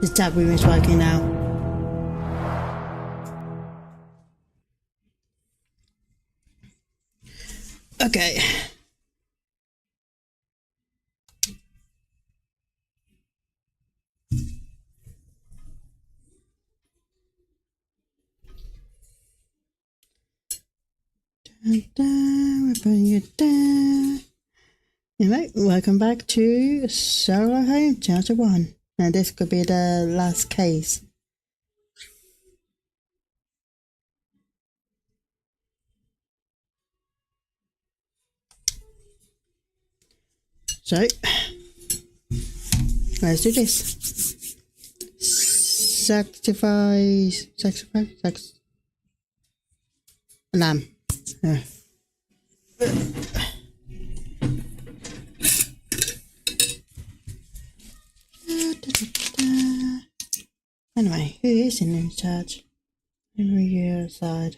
The tab room is working now. Okay. We're putting it down. Anyway, welcome back to Sherlock Holmes Chapter One. And this could be the last case. So, let's do this. Sacrifice lamb. Anyway, who is in charge? Over your side.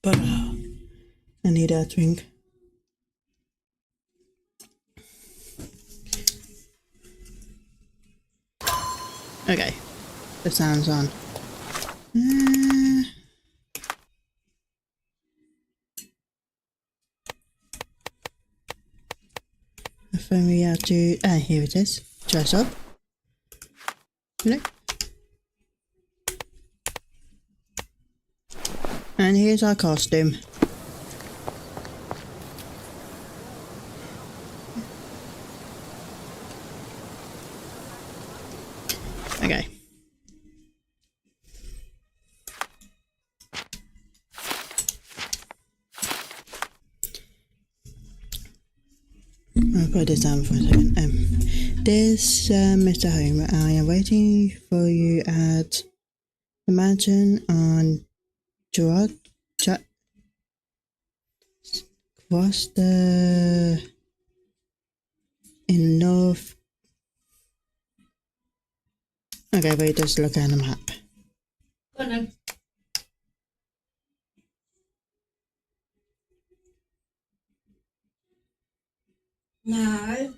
But I need a drink. Okay, the sound's on. I think we have to. Here it is. Dress up. Look. And here's our costume. Okay. I'll put this down for a second. This, Mr. Holmes, I am waiting for you at the mansion on across the in north. Okay, wait, just look at the map. Go on then. No.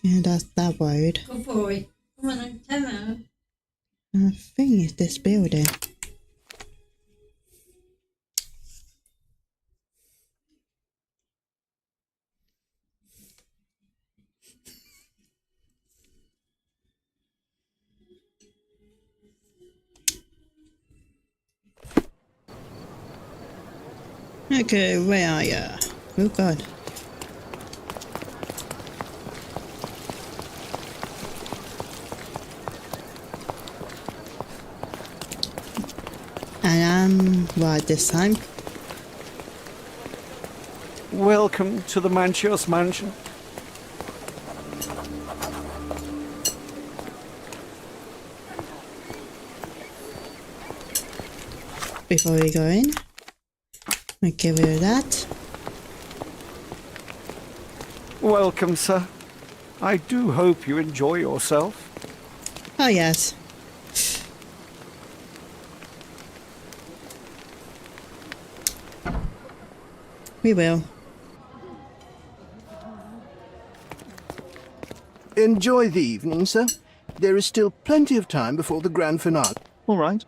Yeah, that's that road. Good boy. Come on then, come on. I think it's this building. Okay, where are ya? Oh god. And I'm right this time. Welcome to the Manchios mansion. Before we go in, I'll get rid of that. Welcome, sir. I do hope you enjoy yourself. Oh yes. We will. Enjoy the evening, sir. There is still plenty of time before the grand finale. All right.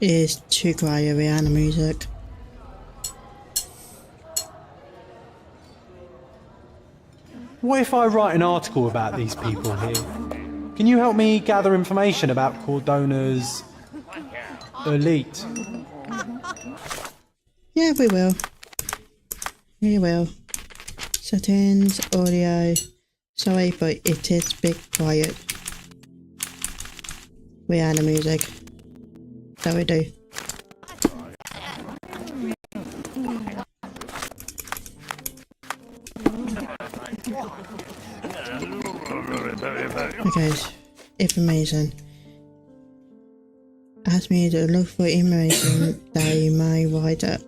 It's too quiet behind the music. What if I write an article about these people here? Can you help me gather information about Cordona's elite? Yeah, we will. We will. Settings, audio. Sorry, but it is a bit quiet. We are the music. So we do. Because information. Ask me to look for information that you might write up.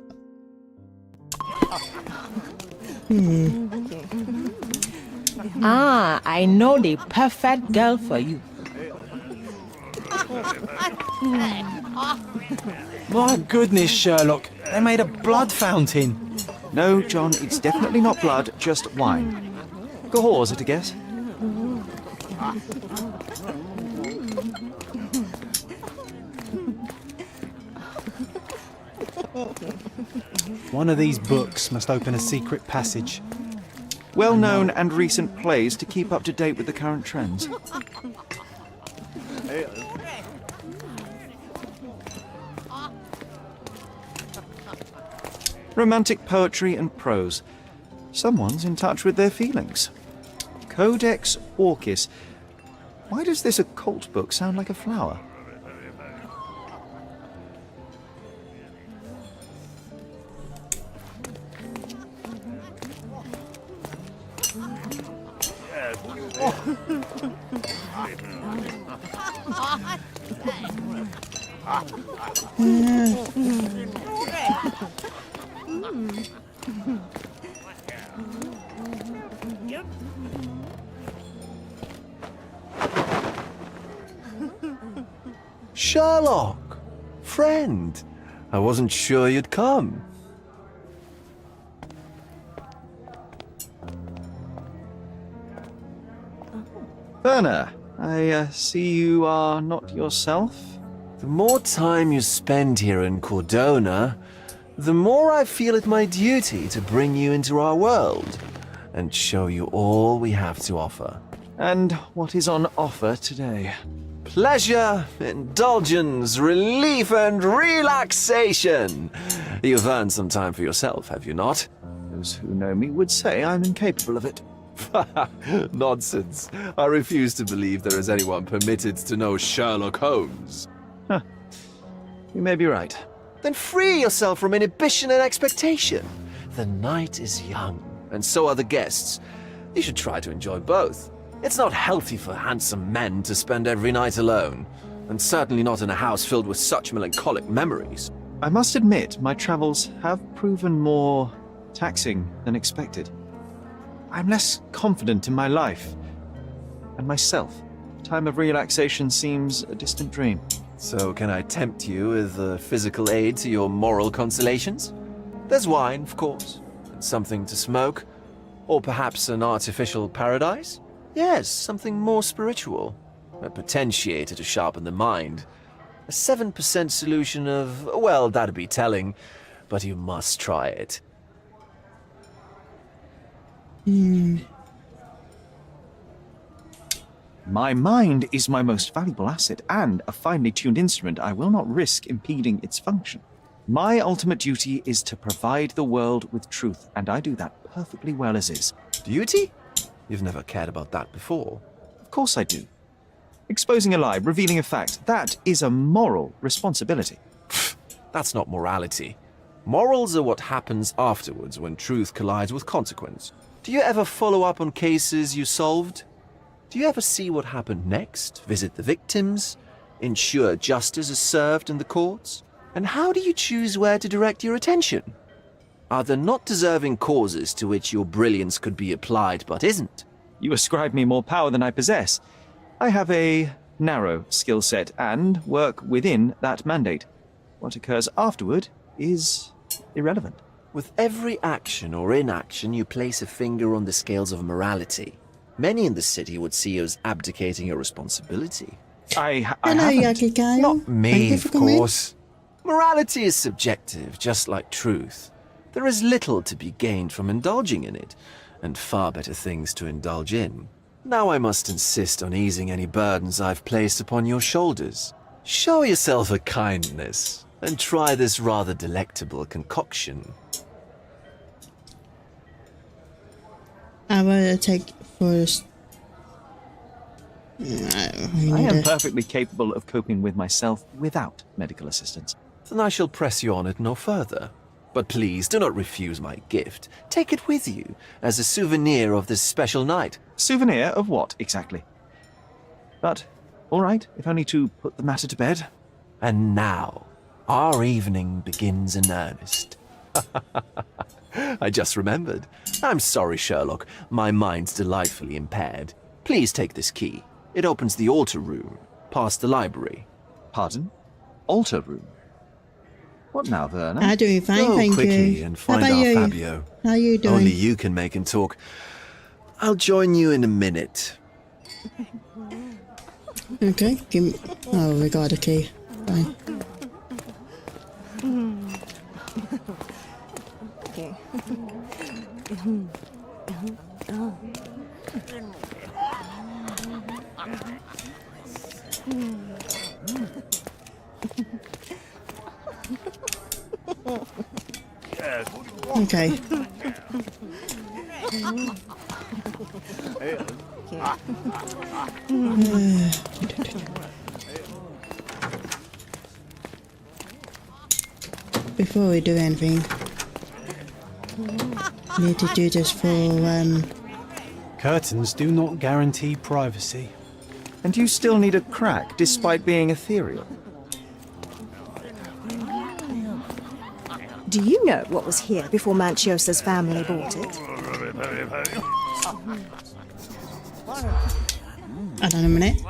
Ah, I know the perfect girl for you. My goodness, Sherlock. They made a blood fountain. No, John, it's definitely not blood, just wine. Gahors at a guess. One of these books must open a secret passage. Well-known and recent plays to keep up to date with the current trends. Romantic poetry and prose. Someone's in touch with their feelings. Codex Orchis. Why does this occult book sound like a flower? Sherlock! Friend! I wasn't sure you'd come. Werner, I see you are not yourself. The more time you spend here in Cordona, the more I feel it my duty to bring you into our world and show you all we have to offer. And what is on offer today? Pleasure, indulgence, relief, and relaxation. You've earned some time for yourself, have you not? Those who know me would say I'm incapable of it. Nonsense. I refuse to believe there is anyone permitted to know Sherlock Holmes. You may be right. Then free yourself from inhibition and expectation. The night is young, and so are the guests. You should try to enjoy both. It's not healthy for handsome men to spend every night alone, and certainly not in a house filled with such melancholic memories. I must admit, my travels have proven more taxing than expected. I'm less confident in my life and myself. Time of relaxation seems a distant dream. So can I tempt you with a physical aid to your moral consolations? There's wine, of course, and something to smoke, or perhaps an artificial paradise? Yes, something more spiritual, a potentiator to sharpen the mind. A 7% solution of, well, that'd be telling, but you must try it. My mind is my most valuable asset and a finely tuned instrument. I will not risk impeding its function. My ultimate duty is to provide the world with truth, and I do that perfectly well as is. Duty? You've never cared about that before. Of course I do. Exposing a lie, revealing a fact, that is a moral responsibility. That's not morality. Morals are what happens afterwards when truth collides with consequence. Do you ever follow up on cases you solved? Do you ever see what happened next? Visit the victims? Ensure justice is served in the courts? And how do you choose where to direct your attention? Are there not deserving causes to which your brilliance could be applied but isn't? You ascribe me more power than I possess. I have a narrow skill set and work within that mandate. What occurs afterward is irrelevant. With every action or inaction, you place a finger on the scales of morality. Many in the city would see you as abdicating your responsibility. I Hello, haven't. Yucky Kyle. Not me, Thank you of for coming. course. Morality is subjective, just like truth. There is little to be gained from indulging in it, and far better things to indulge in. Now I must insist on easing any burdens I've placed upon your shoulders. Show yourself a kindness and try this rather delectable concoction. I will take first. I am perfectly capable of coping with myself without medical assistance. Then I shall press you on it no further. But please do not refuse my gift. Take it with you as a souvenir of this special night. Souvenir of what, exactly? But, all right, if only to put the matter to bed. And now, our evening begins in earnest. I just remembered. I'm sorry, Sherlock. My mind's delightfully impaired. Please take this key. It opens the altar room, past the library. Pardon? Altar room? What now, Werner? I'm doing fine, Go thank quickly you. and How find about our you? Fabio. How you doing? Only you can make him talk. I'll join you in a minute. Okay, give me. Oh, we got a key. Fine. Okay. Before we do anything, we need to do this for Curtains do not guarantee privacy. And you still need a crack, despite being ethereal. Do you know what was here before Manchiosa's family bought it? Hold on a minute.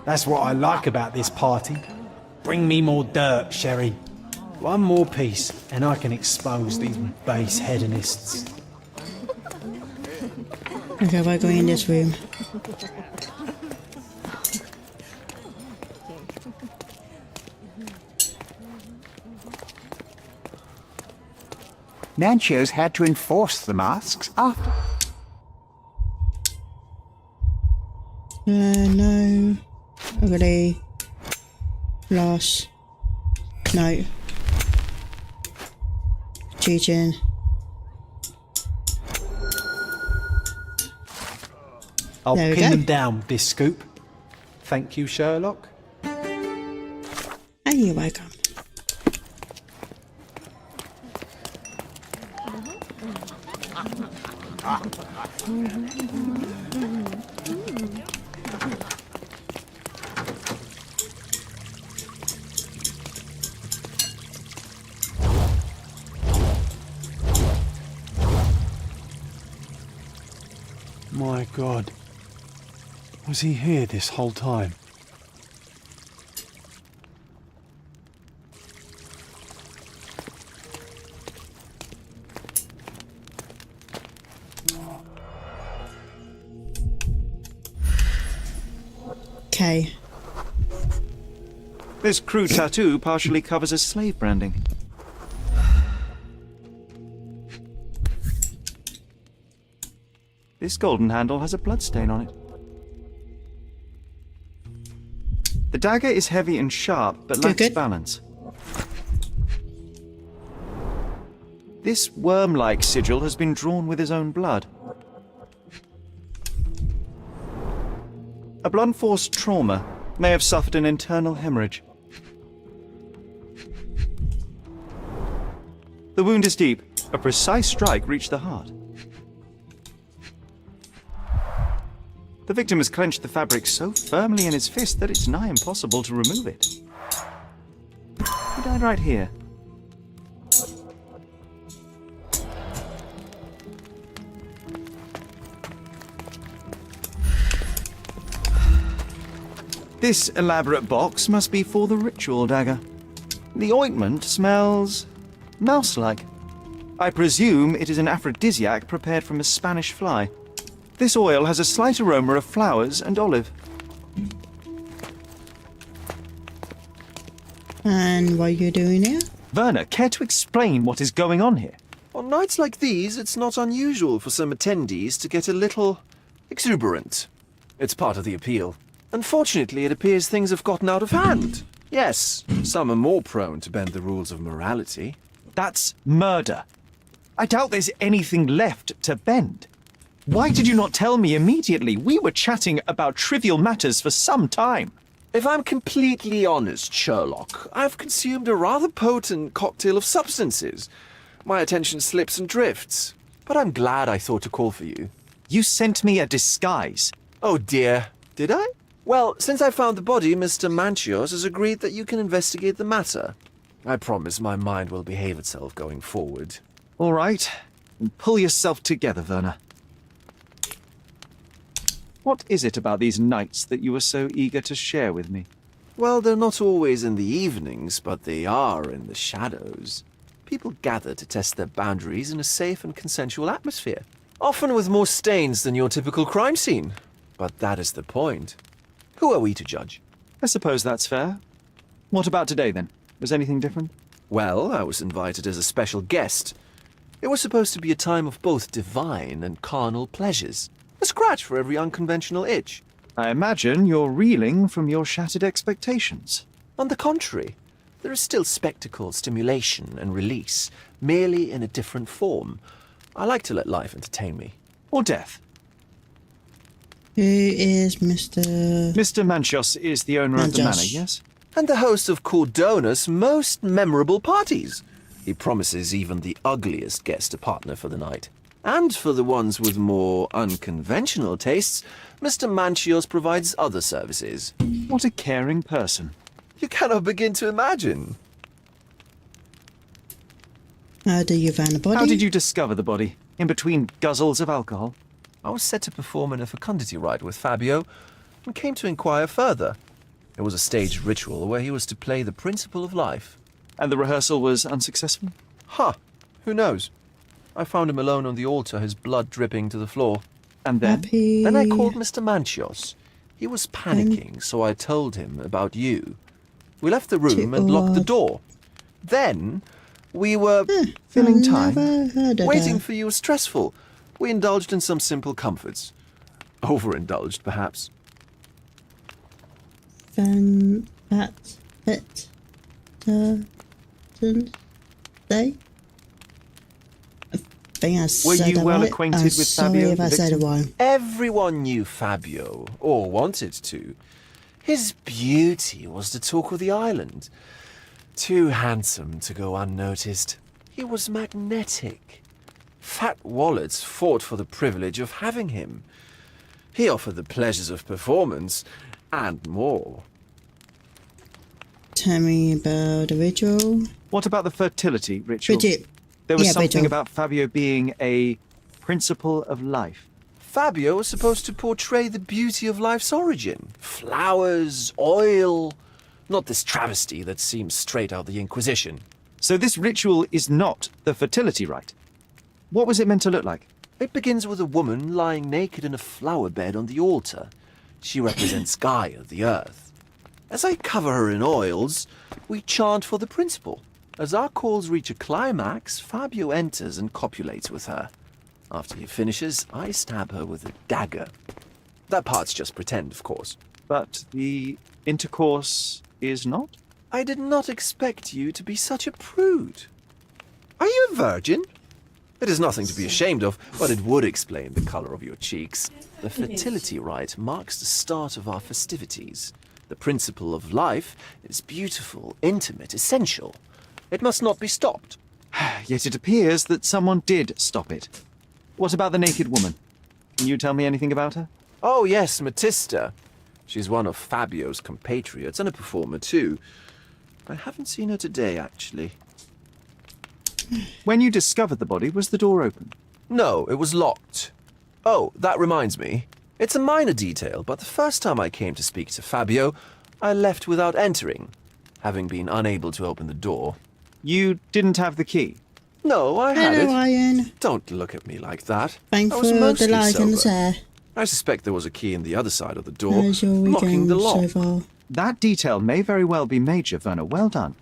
That's what I like about this party. Bring me more dirt, Sherry. One more piece, and I can expose these base hedonists. Okay, we're going in this room. Nanchio's had to enforce the masks after. No. Ugly. Loss. No. Cheating. I'll There we pin go. them down with this scoop. Thank you, Sherlock. And you're welcome. My God. Was he here this whole time? Okay. This crude tattoo partially covers as slave branding. This golden handle has a bloodstain on it. The dagger is heavy and sharp, but lacks Good. balance. This worm-like sigil has been drawn with his own blood. A blunt-force trauma may have suffered an internal hemorrhage. The wound is deep. A precise strike reached the heart. The victim has clenched the fabric so firmly in his fist that it's nigh impossible to remove it. He died right here. This elaborate box must be for the ritual dagger. The ointment smells mouse-like. I presume it is an aphrodisiac prepared from a Spanish fly. This oil has a slight aroma of flowers and olive. And what are you doing here? Werner, care to explain what is going on here? On nights like these, it's not unusual for some attendees to get a little exuberant. It's part of the appeal. Unfortunately, it appears things have gotten out of hand. Yes, some are more prone to bend the rules of morality. That's murder. I doubt there's anything left to bend. Why did you not tell me immediately? We were chatting about trivial matters for some time. If I'm completely honest, Sherlock, I've consumed a rather potent cocktail of substances. My attention slips and drifts. But I'm glad I thought to call for you. You sent me a disguise. Oh dear, did I? Well, since I found the body, Mr. Manchios has agreed that you can investigate the matter. I promise my mind will behave itself going forward. All right. Pull yourself together, Werner. What is it about these nights that you were so eager to share with me? Well, they're not always in the evenings, but they are in the shadows. People gather to test their boundaries in a safe and consensual atmosphere. Often with more stains than your typical crime scene. But that is the point. Who are we to judge? I suppose that's fair. What about today, then? Was anything different? Well, I was invited as a special guest. It was supposed to be a time of both divine and carnal pleasures. A scratch for every unconventional itch. I imagine you're reeling from your shattered expectations. On the contrary, there is still spectacle, stimulation, and release, merely in a different form. I like to let life entertain me. Or death. Who is Mr. Mr. Manchios is the owner of the manor, yes? And the host of Cordona's most memorable parties. He promises even the ugliest guest a partner for the night. And for the ones with more unconventional tastes, Mr. Manchios provides other services. What a caring person. You cannot begin to imagine. How do you find the body? How did you discover the body? In between guzzles of alcohol? I was set to perform in a fecundity rite with Fabio and came to inquire further. It was a staged ritual where he was to play the principle of life. And the rehearsal was unsuccessful? Who knows? I found him alone on the altar, his blood dripping to the floor. And then? Then I called Mr. Manchios. He was panicking, so I told him about you. We left the room and locked the door. Then we were filling time. Waiting for you was stressful. We indulged in some simple comforts. Overindulged, perhaps. Then that's it. Day? I think I said Were you about well it. acquainted I'm with sorry Fabio, if the I said it victim? wrong. Everyone knew Fabio, or wanted to. His beauty was the talk of the island. Too handsome to go unnoticed. He was magnetic. Fat wallets fought for the privilege of having him. He offered the pleasures of performance, and more. Tell me about the ritual. What about the fertility ritual? Bridget. There was Yeah, something ritual. about Fabio being a principle of life. Fabio was supposed to portray the beauty of life's origin. Flowers, oil. Not this travesty that seems straight out the Inquisition. So this ritual is not the fertility rite. What was it meant to look like? It begins with a woman lying naked in a flower bed on the altar. She represents Gaia, the earth. As I cover her in oils, we chant for the principle. As our calls reach a climax, Fabio enters and copulates with her. After he finishes, I stab her with a dagger. That part's just pretend, of course. But the intercourse is not? I did not expect you to be such a prude. Are you a virgin? It is nothing to be ashamed of, but it would explain the color of your cheeks. The fertility rite marks the start of our festivities. The principle of life is beautiful, intimate, essential. It must not be stopped. Yet it appears that someone did stop it. What about the naked woman? Can you tell me anything about her? Oh yes, Matista. She's one of Fabio's compatriots and a performer too. I haven't seen her today, actually. When you discovered the body, was the door open? No, it was locked. Oh, that reminds me. It's a minor detail, but the first time I came to speak to Fabio, I left without entering, having been unable to open the door. You didn't have the key? No, I had Hello, it. Ian. Don't look at me like that. Thanks I for was the mostly like and the sober. share. I suspect there was a key in the other side of the door, How's your locking weekend the lock. so far? That detail may very well be major, Werner. Well done.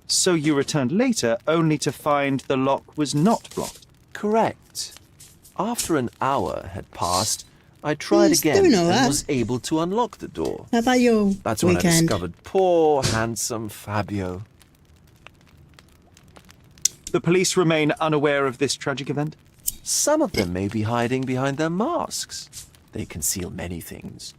So you returned later only to find the lock was not blocked. Correct. After an hour had passed, I tried He's again doing all and that. was able to unlock the door. How about your That's when I weekend? discovered poor, handsome Fabio. The police remain unaware of this tragic event? Some of them may be hiding behind their masks. They conceal many things.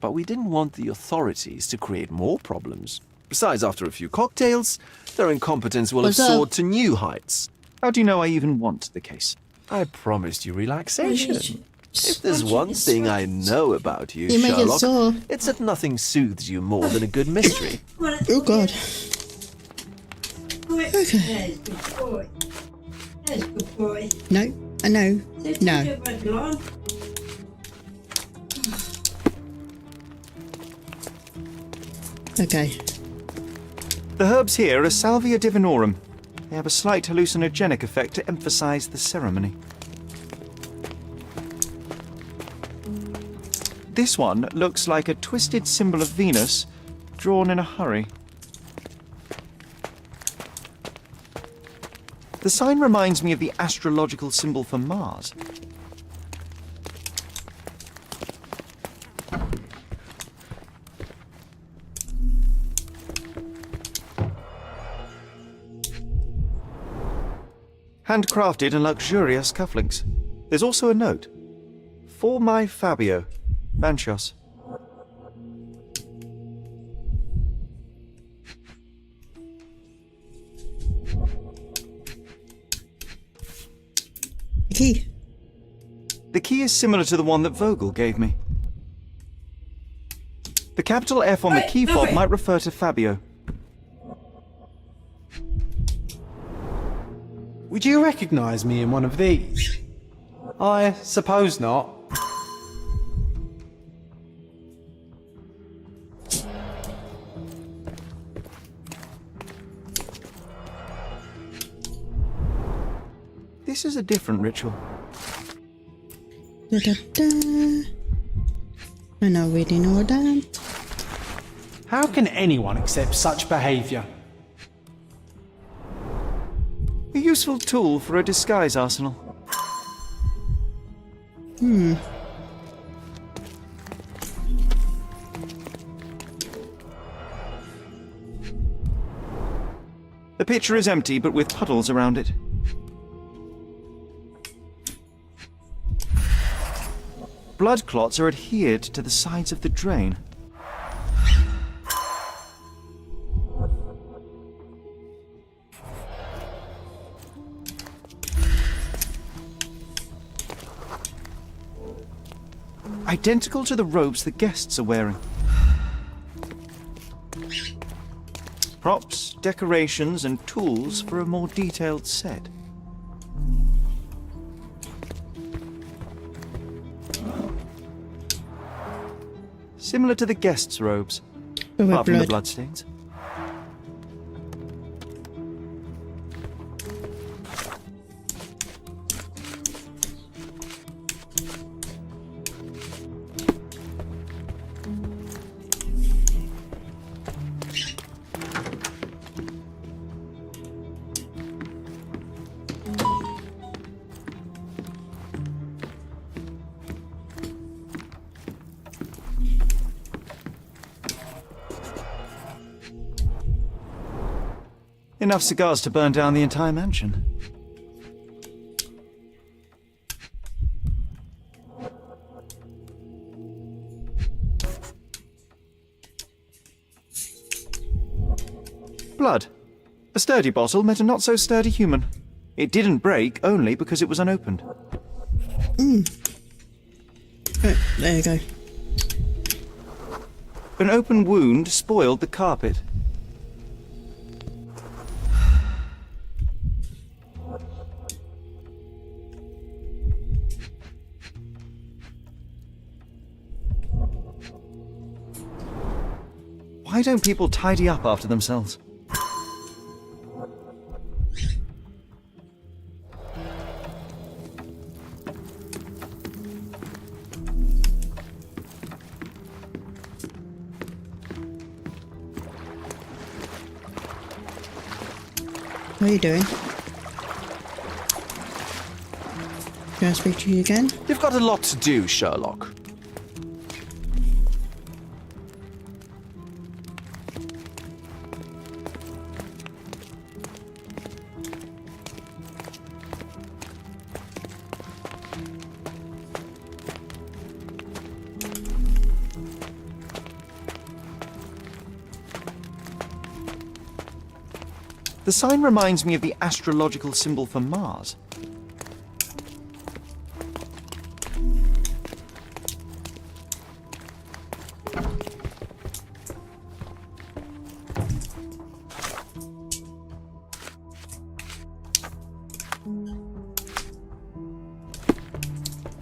But we didn't want the authorities to create more problems. Besides, after a few cocktails, their incompetence will have What's up? soared to new heights. How do you know I even want the case? I promised you relaxation. If there's Swatch one it, thing I swatch. know about you, You make it Sherlock, sore. it's that nothing soothes you more than a good mystery. Oh God. Okay. That's good boy. That's good boy. No, I know. Let's No. go back along. Okay. The herbs here are Salvia divinorum. They have a slight hallucinogenic effect to emphasize the ceremony. This one looks like a twisted symbol of Venus, drawn in a hurry. The sign reminds me of the astrological symbol for Mars. Handcrafted and luxurious cufflinks. There's also a note. For my Fabio, Vanchos. Key. The key is similar to the one that Vogel gave me. The capital F on the key fob might refer to Fabio. Would you recognise me in one of these? I suppose not. This is a different ritual. Da, da, da. I know we didn't know that. How can anyone accept such behaviour? A useful tool for a disguise arsenal. The pitcher is empty, but with puddles around it. Blood clots are adhered to the sides of the drain. Identical to the robes the guests are wearing. Props, decorations, and tools for a more detailed set. Similar to the guests' robes, But with apart from the blood. bloodstains. Enough cigars to burn down the entire mansion. Blood. A sturdy bottle met a not-so-sturdy human. It didn't break only because it was unopened. Right, there you go. An open wound spoiled the carpet. Why don't people tidy up after themselves? What are you doing? Can I speak to you again? You've got a lot to do, Sherlock. The sign reminds me of the astrological symbol for Mars.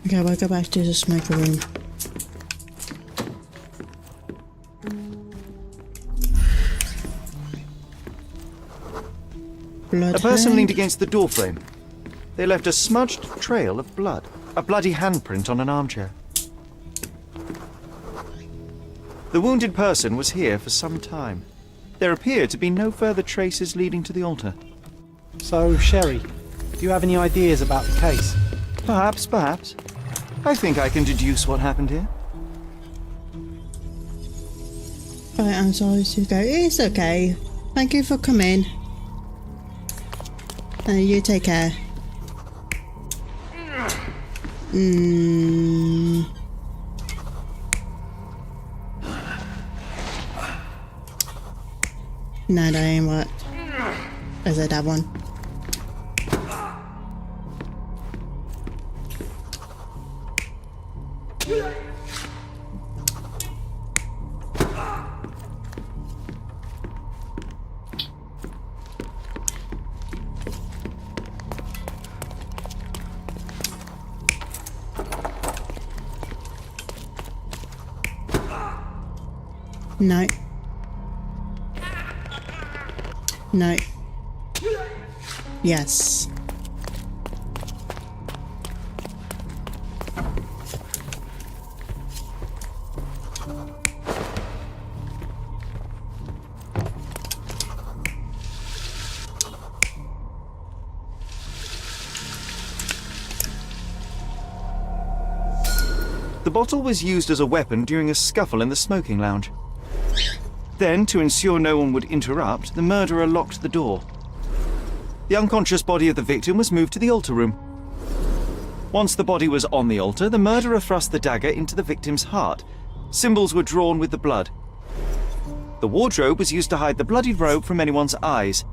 Okay, we'll go back to the smoker room. Blood A person hand. leaned against the doorframe. They left a smudged trail of blood. A bloody handprint on an armchair. The wounded person was here for some time. There appear to be no further traces leading to the altar. So, Sherry, do you have any ideas about the case? Perhaps. I think I can deduce what happened here. Right, I'm sorry to go. It's okay. Thank you for coming. You take care. No, that ain't what. Is it that one? No. No. Yes. The bottle was used as a weapon during a scuffle in the smoking lounge. Then, to ensure no one would interrupt, the murderer locked the door. The unconscious body of the victim was moved to the altar room. Once the body was on the altar, the murderer thrust the dagger into the victim's heart. Symbols were drawn with the blood. The wardrobe was used to hide the bloodied robe from anyone's eyes.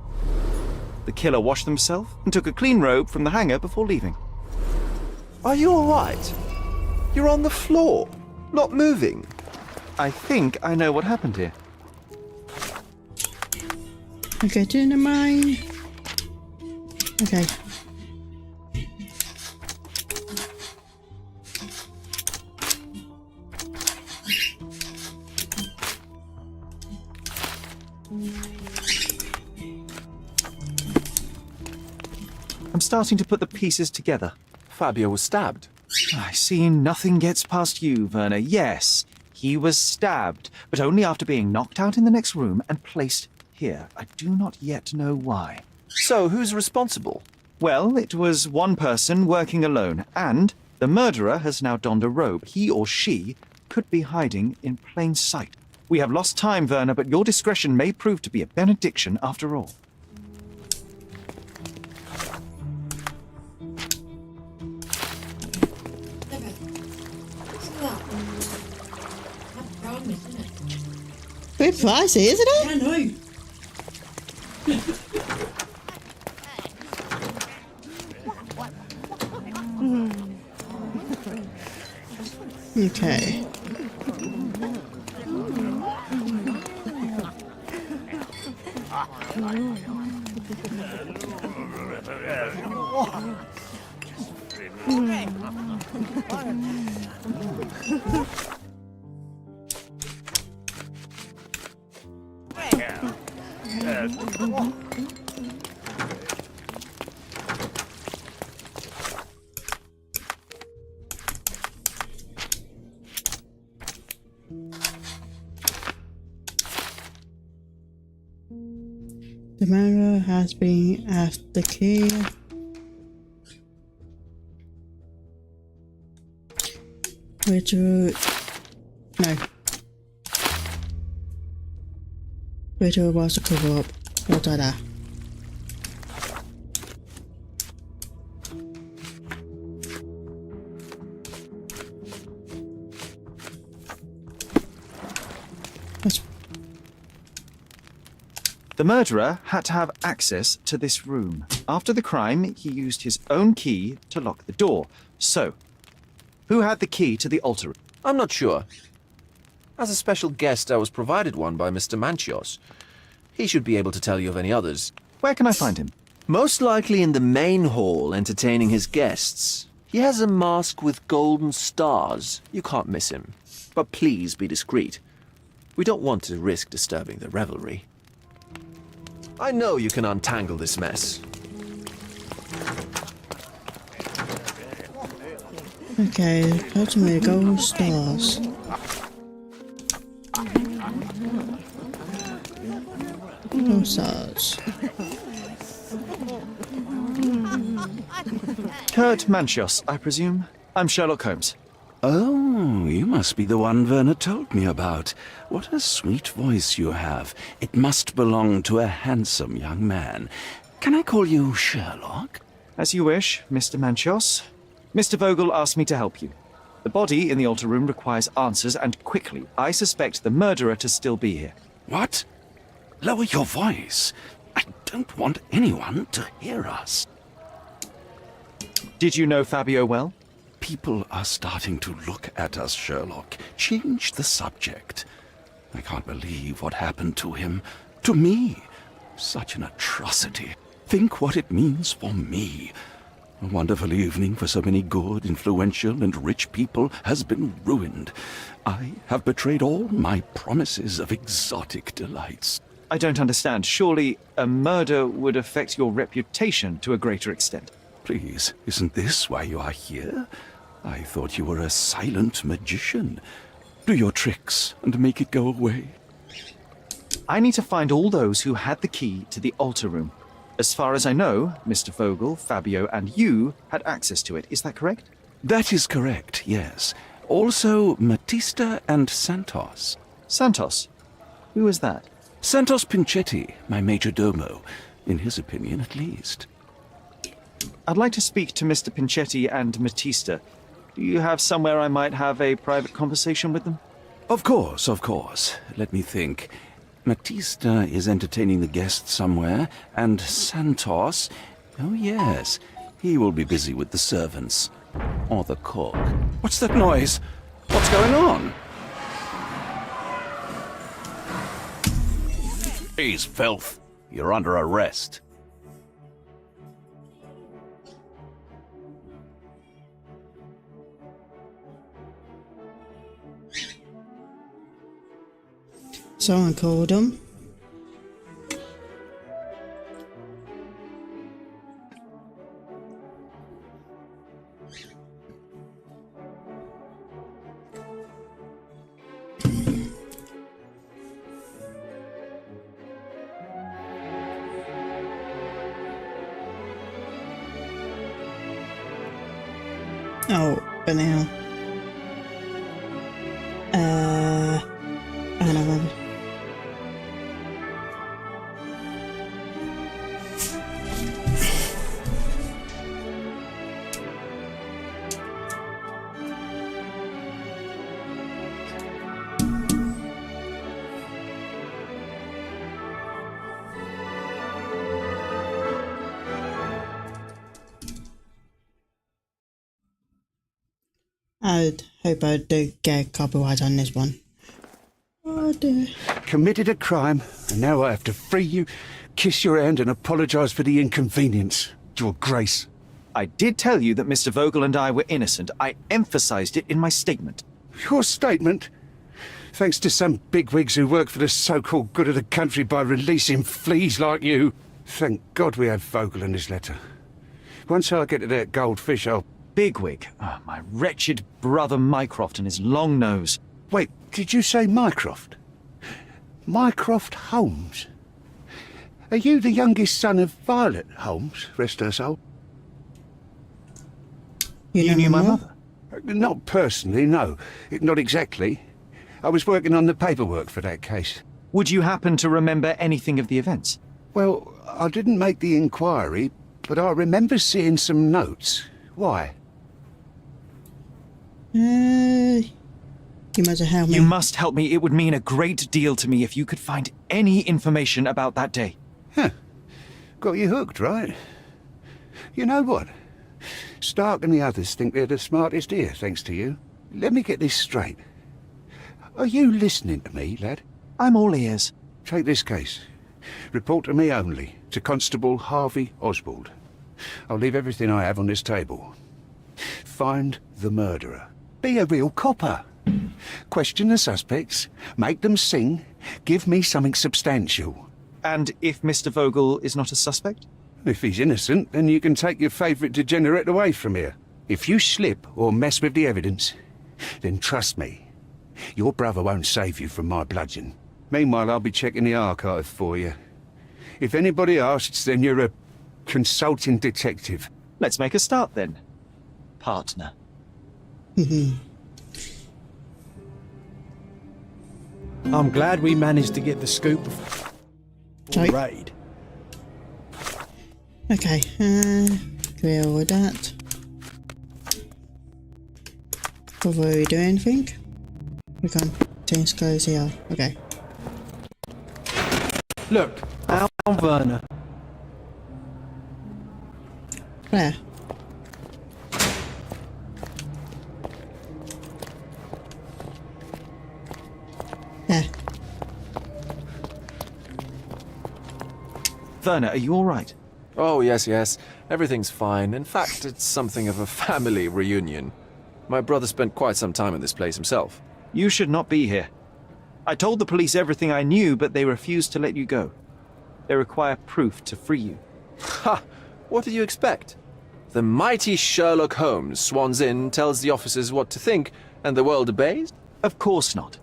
The killer washed himself and took a clean robe from the hanger before leaving. Are you all right? You're on the floor, not moving. I think I know what happened here. Okay, to the mine. Okay. I'm starting to put the pieces together. Fabio was stabbed. I see nothing gets past you, Werner. Yes, he was stabbed, but only after being knocked out in the next room and placed here. I do not yet know why. So, who's responsible? Well, it was one person working alone, and the murderer has now donned a robe. He or she could be hiding in plain sight. We have lost time, Werner, but your discretion may prove to be a benediction after all. Bit pricey, isn't it? I know. Okay. The murderer has been asked the key. Which would... No. Which was a cover up. What are that? The murderer had to have access to this room. After the crime, he used his own key to lock the door. So, who had the key to the altar room? I'm not sure. As a special guest, I was provided one by Mr. Manchios. He should be able to tell you of any others. Where can I find him? Most likely in the main hall, entertaining his guests. He has a mask with golden stars. You can't miss him. But please be discreet. We don't want to risk disturbing the revelry. I know you can untangle this mess. Okay, got to me gold stars. Gold stars. Kurt Manchios, I presume. I'm Sherlock Holmes. Oh, you must be the one Werner told me about. What a sweet voice you have. It must belong to a handsome young man. Can I call you Sherlock? As you wish, Mr. Manchios. Mr. Vogel asked me to help you. The body in the altar room requires answers, and quickly. I suspect the murderer to still be here. What? Lower your voice. I don't want anyone to hear us. Did you know Fabio well? People are starting to look at us, Sherlock. Change the subject. I can't believe what happened to him. To me. Such an atrocity. Think what it means for me. A wonderful evening for so many good, influential, and rich people has been ruined. I have betrayed all my promises of exotic delights. I don't understand. Surely a murder would affect your reputation to a greater extent. Please, isn't this why you are here? I thought you were a silent magician. Do your tricks and make it go away. I need to find all those who had the key to the altar room. As far as I know, Mr. Vogel, Fabio, and you had access to it. Is that correct? That is correct, yes. Also, Matista and Santos. Santos? Who is that? Santos Pinchetti, my major domo. In his opinion, at least. I'd like to speak to Mr. Pinchetti and Matista. Do you have somewhere I might have a private conversation with them? Of course, of course. Let me think. Matista is entertaining the guests somewhere, and Santos... Oh, yes. He will be busy with the servants. Or the cook. What's that noise? What's going on? He's filth. You're under arrest. Someone called him. Oh, but now. I don't remember. I hope I do get copyright on this one. Oh dear. Committed a crime, and now I have to free you, kiss your hand, and apologise for the inconvenience. Your Grace. I did tell you that Mr. Vogel and I were innocent. I emphasized it in my statement. Your statement? Thanks to some bigwigs who work for the so-called good of the country by releasing fleas like you. Thank God we have Vogel in his letter. Once I get to that goldfish, I'll... Bigwig. Oh, my wretched brother Mycroft and his long nose. Wait, did you say Mycroft? Mycroft Holmes? Are you the youngest son of Violet Holmes, rest her soul? You knew my mother? Not personally, no. Not exactly. I was working on the paperwork for that case. Would you happen to remember anything of the events? Well, I didn't make the inquiry, but I remember seeing some notes. Why? You must help me. You must help me. It would mean a great deal to me if you could find any information about that day. Huh. Got you hooked, right? You know what? Stark and the others think they're the smartest here, thanks to you. Let me get this straight. Are you listening to me, lad? I'm all ears. Take this case. Report to me only, to Constable Harvey Oswald. I'll leave everything I have on this table. Find the murderer. Be a real copper. Question the suspects, make them sing, give me something substantial. And if Mr. Vogel is not a suspect? If he's innocent, then you can take your favourite degenerate away from here. If you slip or mess with the evidence, then trust me, your brother won't save you from my bludgeon. Meanwhile, I'll be checking the archive for you. If anybody asks, then you're a consulting detective. Let's make a start then, partner. I'm glad we managed to get the scoop before Sorry. the raid. Okay, deal with that. Before we do anything, we can't change clothes here. Okay. Look, Al Werner. Where? There. Werner, are you all right? Oh, yes. Everything's fine. In fact, it's something of a family reunion. My brother spent quite some time in this place himself. You should not be here. I told the police everything I knew, but they refused to let you go. They require proof to free you. Ha! What did you expect? The mighty Sherlock Holmes swans in, tells the officers what to think, and the world obeys? Of course not.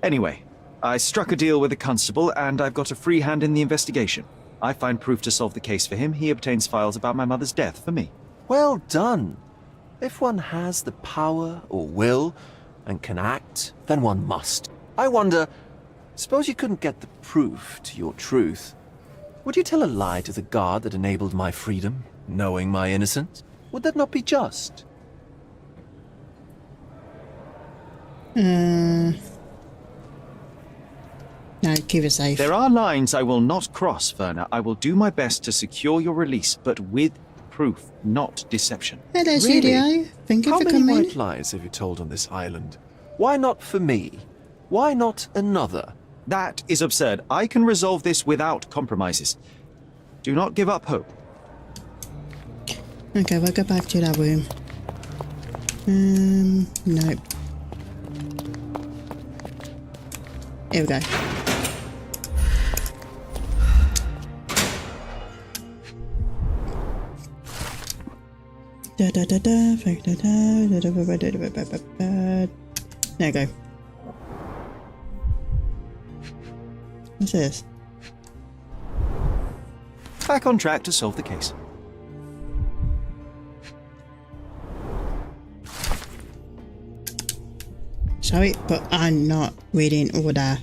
Anyway, I struck a deal with the constable, and I've got a free hand in the investigation. I find proof to solve the case for him. He obtains files about my mother's death for me. Well done. If one has the power or will and can act, then one must. I wonder, suppose you couldn't get the proof to your truth. Would you tell a lie to the guard that enabled my freedom, knowing my innocence? Would that not be just? No, keep it safe. There are lines I will not cross, Werner. I will do my best to secure your release, but with proof, not deception. Hello, Really? studio. Thank you How for many coming. white lies have you told on this island? Why not for me? Why not another? That is absurd. I can resolve this without compromises. Do not give up hope. Okay, we'll go back to that room. Nope. Here we go. There you go. What's this? Back on track to solve the case. Sorry, but I'm not reading order.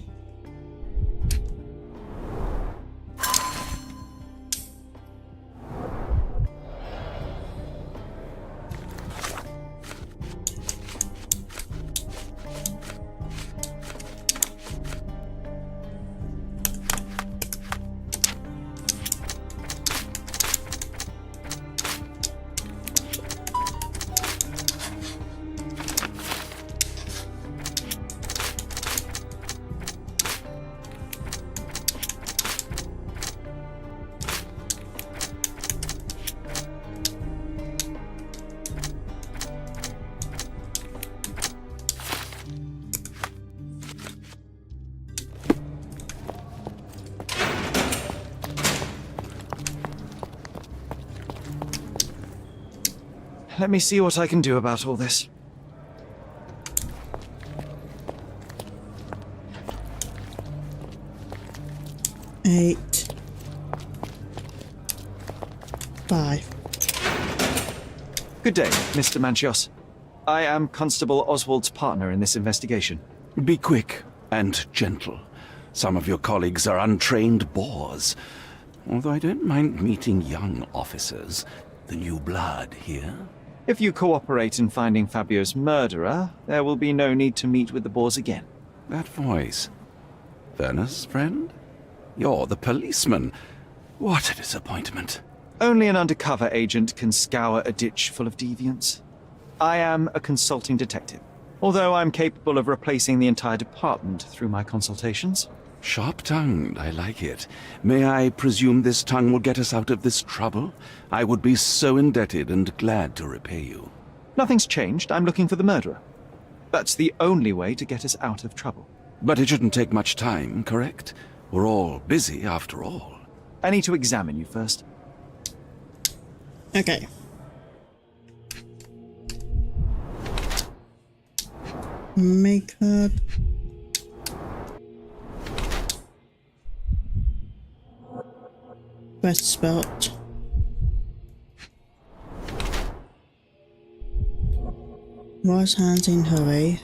Let me see what I can do about all this. Eight, Good day, Mr. Manchios. I am Constable Oswald's partner in this investigation. Be quick and gentle. Some of your colleagues are untrained boors. Although I don't mind meeting young officers. The new blood here. If you cooperate in finding Fabio's murderer, there will be no need to meet with the Boers again. That voice. Werner's friend? You're the policeman. What a disappointment. Only an undercover agent can scour a ditch full of deviants. I am a consulting detective, although I'm capable of replacing the entire department through my consultations. Sharp-tongued, I like it. May I presume this tongue will get us out of this trouble? I would be so indebted and glad to repay you. Nothing's changed. I'm looking for the murderer. That's the only way to get us out of trouble. But it shouldn't take much time, correct? We're all busy, after all. I need to examine you first. Okay. Makeup. Breast belt. Wash hands in hurry.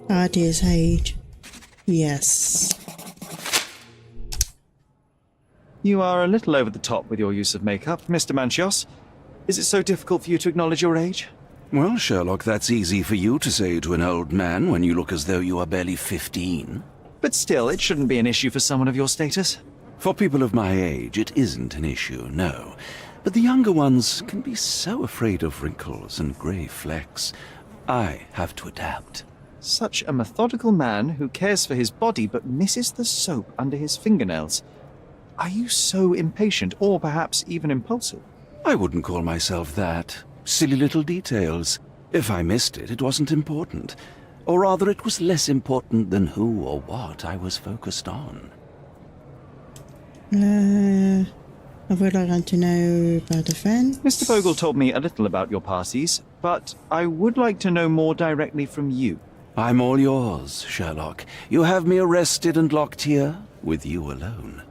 Add his age. Yes. You are a little over the top with your use of makeup, Mr. Manchios. Is it so difficult for you to acknowledge your age? Well, Sherlock, that's easy for you to say to an old man when you look as though you are barely 15. But still, it shouldn't be an issue for someone of your status. For people of my age, it isn't an issue, no. But the younger ones can be so afraid of wrinkles and grey flecks. I have to adapt. Such a methodical man who cares for his body but misses the soap under his fingernails. Are you so impatient, or perhaps even impulsive? I wouldn't call myself that. Silly little details. If I missed it, it wasn't important. Or rather, it was less important than who or what I was focused on. I would like to know about a friend. Mr. Vogel told me a little about your parties, but I would like to know more directly from you. I'm all yours, Sherlock. You have me arrested and locked here, with you alone.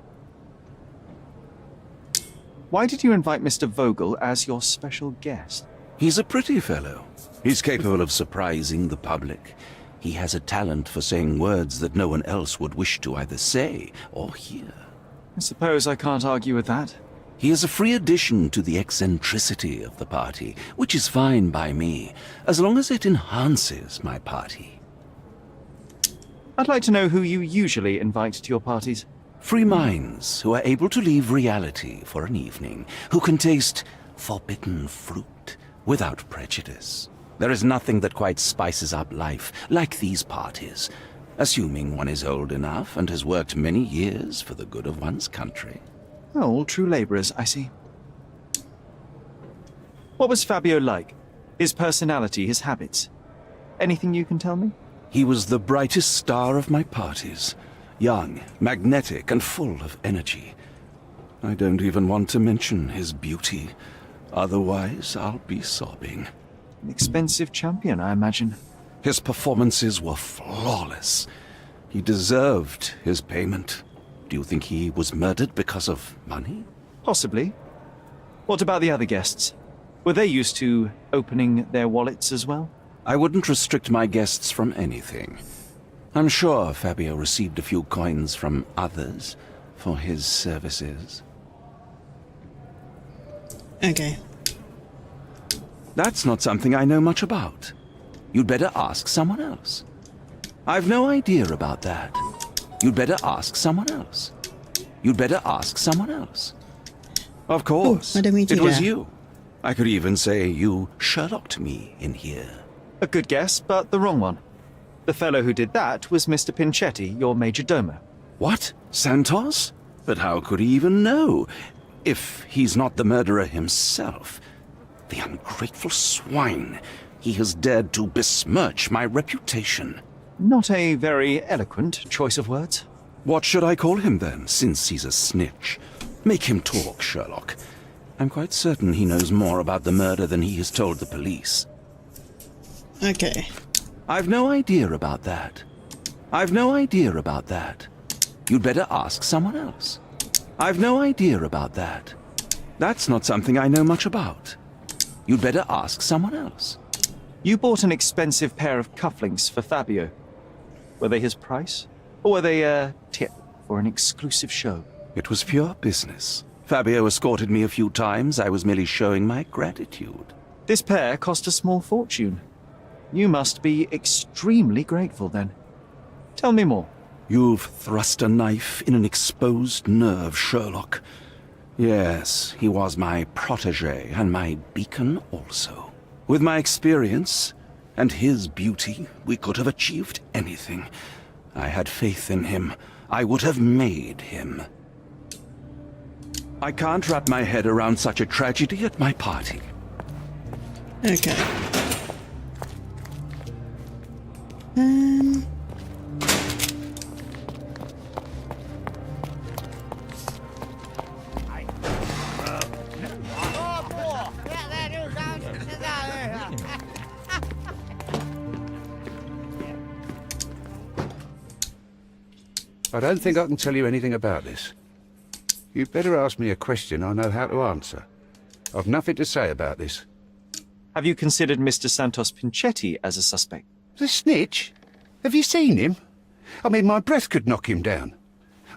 Why did you invite Mr. Vogel as your special guest? He's a pretty fellow. He's capable of surprising the public. He has a talent for saying words that no one else would wish to either say or hear. I suppose I can't argue with that. He is a free addition to the eccentricity of the party, which is fine by me, as long as it enhances my party. I'd like to know who you usually invite to your parties. Free minds who are able to leave reality for an evening, who can taste forbidden fruit without prejudice. There is nothing that quite spices up life like these parties, assuming one is old enough and has worked many years for the good of one's country. Oh, all true labourers, I see. What was Fabio like? His personality, his habits? Anything you can tell me? He was the brightest star of my parties. Young, magnetic, and full of energy. I don't even want to mention his beauty. Otherwise, I'll be sobbing. An expensive champion, I imagine. His performances were flawless. He deserved his payment. Do you think he was murdered because of money? Possibly. What about the other guests? Were they used to opening their wallets as well? I wouldn't restrict my guests from anything. I'm sure Fabio received a few coins from others for his services. Okay. That's not something I know much about. You'd better ask someone else. I've no idea about that. You'd better ask someone else. You'd better ask someone else. Of course, I don't mean to it was that. you. I could even say you Sherlocked me in here. A good guess, but the wrong one. The fellow who did that was Mr. Pinchetti, your major domo. What? Santos? But how could he even know? If he's not the murderer himself. The ungrateful swine. He has dared to besmirch my reputation. Not a very eloquent choice of words. What should I call him then, since he's a snitch? Make him talk, Sherlock. I'm quite certain he knows more about the murder than he has told the police. Okay. I've no idea about that. I've no idea about that. You'd better ask someone else. I've no idea about that. That's not something I know much about. You'd better ask someone else. You bought an expensive pair of cufflinks for Fabio. Were they his price? Or were they a tip for an exclusive show? It was pure business. Fabio escorted me a few times. I was merely showing my gratitude. This pair cost a small fortune. You must be extremely grateful then. Tell me more. You've thrust a knife in an exposed nerve, Sherlock. Yes, he was my protégé and my beacon also. With my experience and his beauty, we could have achieved anything. I had faith in him. I would have made him. I can't wrap my head around such a tragedy at my party. Okay. I don't think I can tell you anything about this. You'd better ask me a question I know how to answer. I've nothing to say about this. Have you considered Mr. Santos Pinchetti as a suspect? The snitch? Have you seen him? I mean, my breath could knock him down.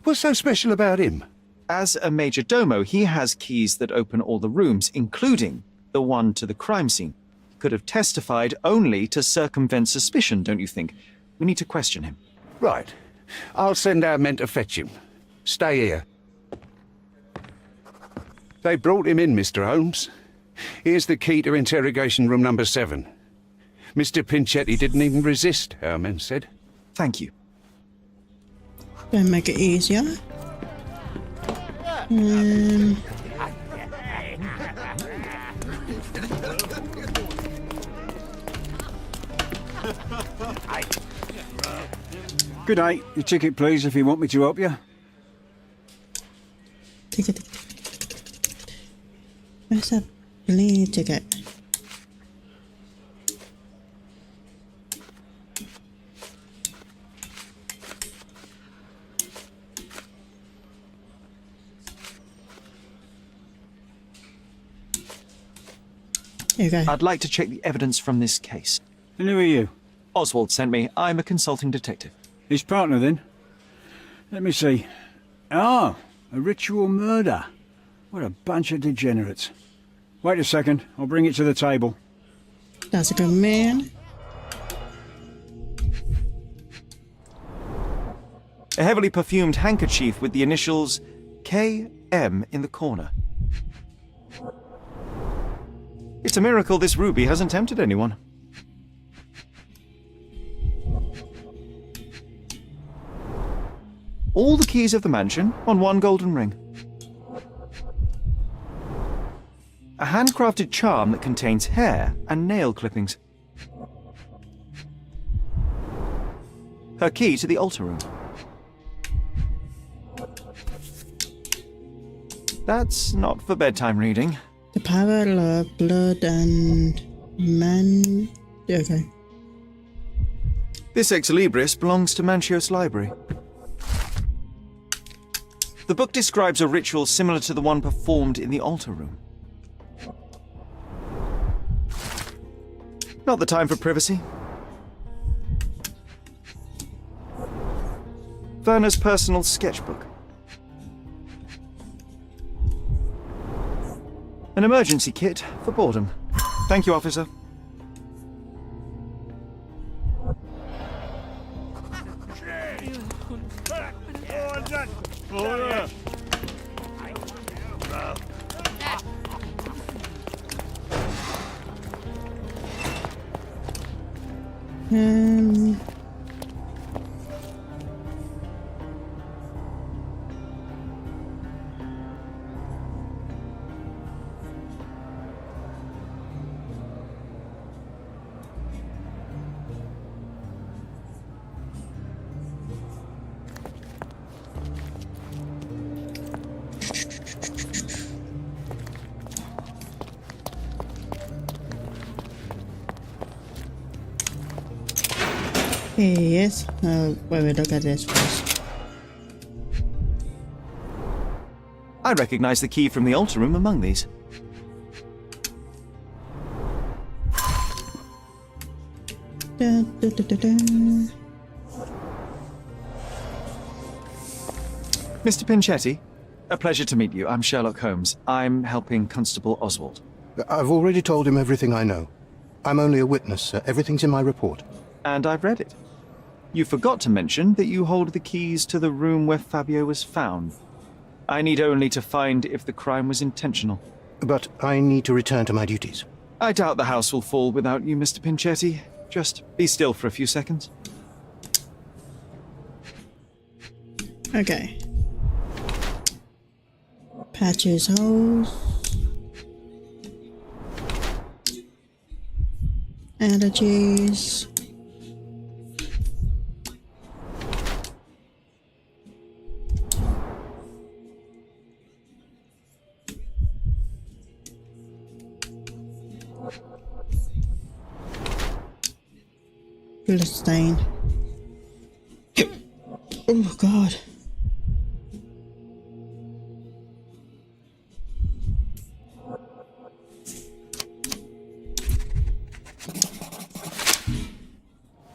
What's so special about him? As a major domo, he has keys that open all the rooms, including the one to the crime scene. He could have testified only to circumvent suspicion, don't you think? We need to question him. Right. I'll send our men to fetch him. Stay here. They brought him in, Mr. Holmes. Here's the key to interrogation room number 7. Mr. Pinchetti didn't even resist, our men said. Thank you. Gonna make it easier. Good day. Your ticket, please, if you want me to help you. Ticket. Where's that blue ticket? Here you go. I'd like to check the evidence from this case. And who are you? Oswald sent me. I'm a consulting detective. His partner, then? Let me see. Ah, a ritual murder. What a bunch of degenerates. Wait a second. I'll bring it to the table. That's a good man. A heavily perfumed handkerchief with the initials KM in the corner. It's a miracle this ruby hasn't tempted anyone. All the keys of the mansion on one golden ring. A handcrafted charm that contains hair and nail clippings. Her key to the altar room. That's not for bedtime reading. The power, love, blood, and man. Okay. This ex libris belongs to Manchios Library. The book describes a ritual similar to the one performed in the altar room. Not the time for privacy. Werner's personal sketchbook. An emergency kit for boredom. Thank you, officer. Here he is. Wait, we look at this first. I recognize the key from the altar room among these. Da, da, da, da, da. Mr. Pinchetti, a pleasure to meet you. I'm Sherlock Holmes. I'm helping Constable Oswald. I've already told him everything I know. I'm only a witness, sir. Everything's in my report. And I've read it. You forgot to mention that you hold the keys to the room where Fabio was found. I need only to find if the crime was intentional. But I need to return to my duties. I doubt the house will fall without you, Mr. Pinchetti. Just be still for a few seconds. Okay. Patches holes. Allergies. Blood stain. Oh God.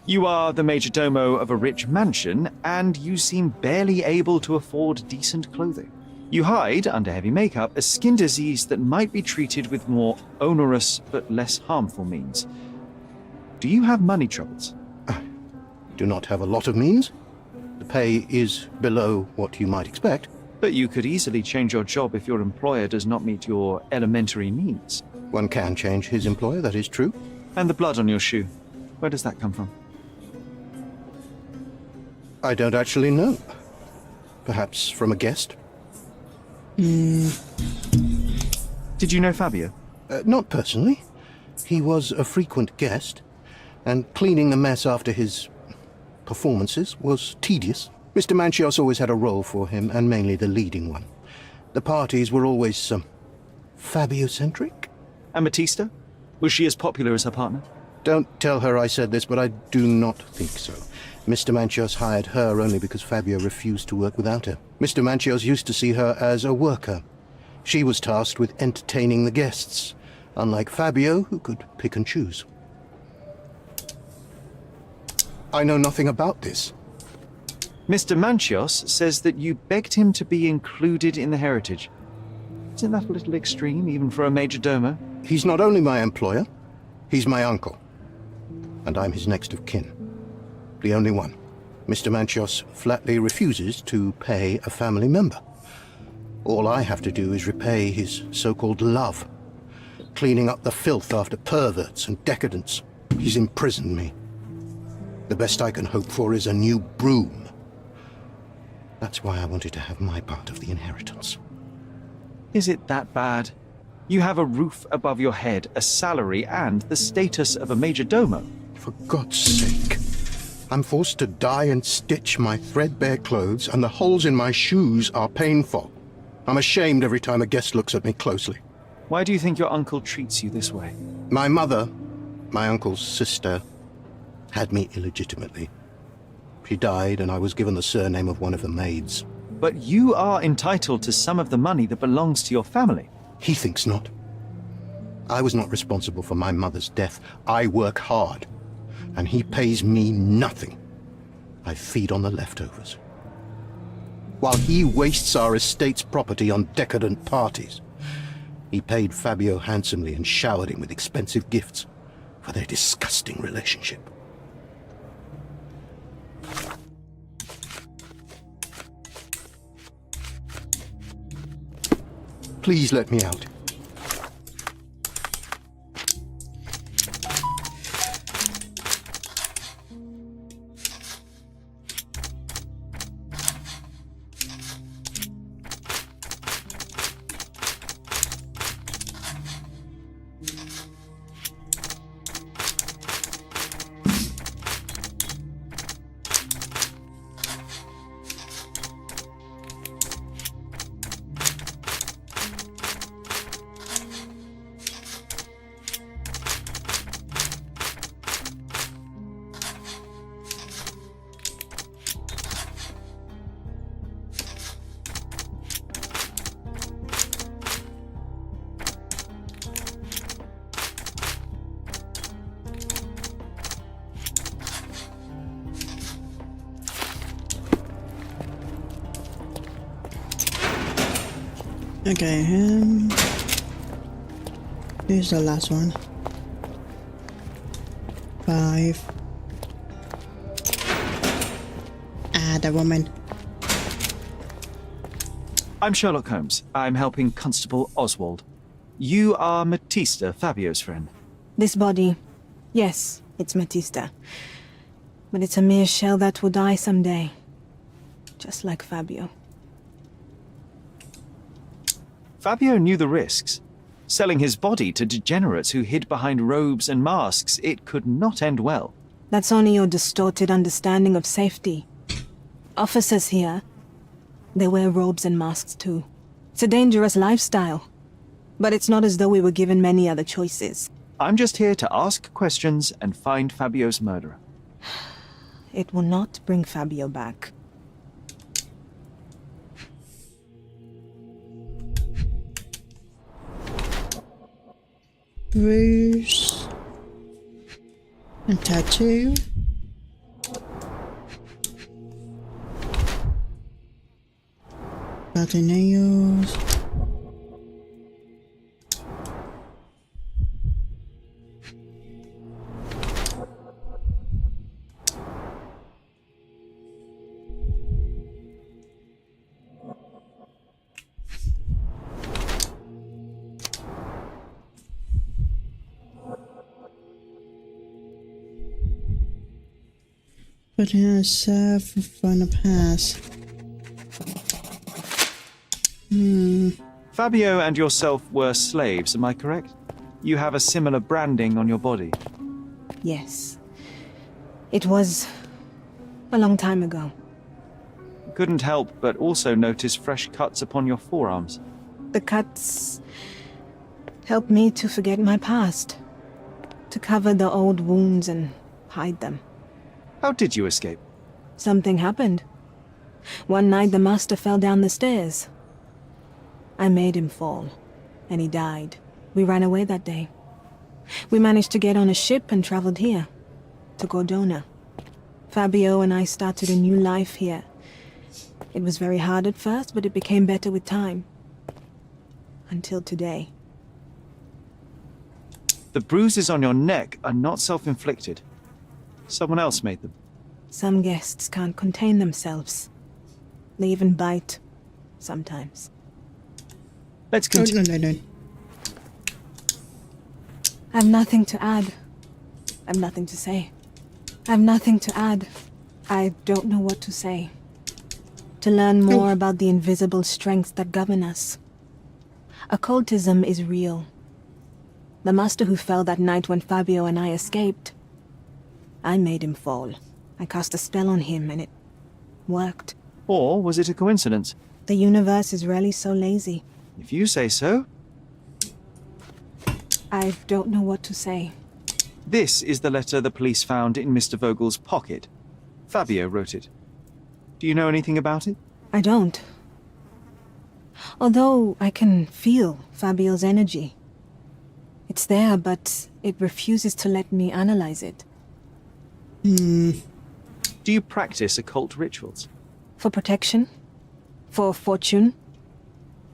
You are the major domo of a rich mansion, and you seem barely able to afford decent clothing. You hide, under heavy makeup, a skin disease that might be treated with more onerous but less harmful means. Do you have money troubles? I do not have a lot of means. The pay is below what you might expect. But you could easily change your job if your employer does not meet your elementary needs. One can change his employer, that is true. And the blood on your shoe, where does that come from? I don't actually know. Perhaps from a guest? Did you know Fabio? Not personally. He was a frequent guest, and cleaning the mess after his performances was tedious. Mr. Manchios always had a role for him, and mainly the leading one. The parties were always, Fabio-centric? And Matista? Was she as popular as her partner? Don't tell her I said this, but I do not think so. Mr. Manchios hired her only because Fabio refused to work without her. Mr. Manchios used to see her as a worker. She was tasked with entertaining the guests, unlike Fabio, who could pick and choose. I know nothing about this. Mr. Manchios says that you begged him to be included in the heritage. Isn't that a little extreme, even for a major domo? He's not only my employer, he's my uncle. And I'm his next of kin. The only one. Mr. Manchios flatly refuses to pay a family member. All I have to do is repay his so-called love, cleaning up the filth after perverts and decadents. He's imprisoned me. The best I can hope for is a new broom. That's why I wanted to have my part of the inheritance. Is it that bad? You have a roof above your head, a salary, and the status of a major domo. For God's sake. I'm forced to dye and stitch my threadbare clothes, and the holes in my shoes are painful. I'm ashamed every time a guest looks at me closely. Why do you think your uncle treats you this way? My mother, my uncle's sister, had me illegitimately. She died, and I was given the surname of one of the maids. But you are entitled to some of the money that belongs to your family. He thinks not. I was not responsible for my mother's death. I work hard, and he pays me nothing. I feed on the leftovers. While he wastes our estate's property on decadent parties, he paid Fabio handsomely and showered him with expensive gifts for their disgusting relationship. Please let me out. Okay, here's the last one. 5. Ah, the woman. I'm Sherlock Holmes. I'm helping Constable Oswald. You are Matista, Fabio's friend. This body, yes, it's Matista. But it's a mere shell that will die someday. Just like Fabio. Fabio knew the risks. Selling his body to degenerates who hid behind robes and masks, it could not end well. That's only your distorted understanding of safety. Officers here, they wear robes and masks too. It's a dangerous lifestyle. But it's not as though we were given many other choices. I'm just here to ask questions and find Fabio's murderer. It will not bring Fabio back. Bruise. And tattoo. Bloody nails. Putting herself from the past. Fabio and yourself were slaves, am I correct? You have a similar branding on your body. Yes. It was a long time ago. Couldn't help but also notice fresh cuts upon your forearms. The cuts helped me to forget my past, to cover the old wounds and hide them. How did you escape? Something happened. One night the master fell down the stairs. I made him fall, and he died. We ran away that day. We managed to get on a ship and traveled here, to Gordona. Fabio and I started a new life here. It was very hard at first, but it became better with time. Until today. The bruises on your neck are not self-inflicted. Someone else made them. Some guests can't contain themselves. They even bite, sometimes. Let's Oh, continue. no. I have nothing to add. I have nothing to say. I have nothing to add. I don't know what to say. To learn more about the invisible strengths that govern us. Occultism is real. The master who fell that night when Fabio and I escaped, I made him fall. I cast a spell on him and it worked. Or was it a coincidence? The universe is rarely so lazy. If you say so. I don't know what to say. This is the letter the police found in Mr. Vogel's pocket. Fabio wrote it. Do you know anything about it? I don't. Although I can feel Fabio's energy. It's there, but it refuses to let me analyze it. Do you practice occult rituals? For protection? For fortune?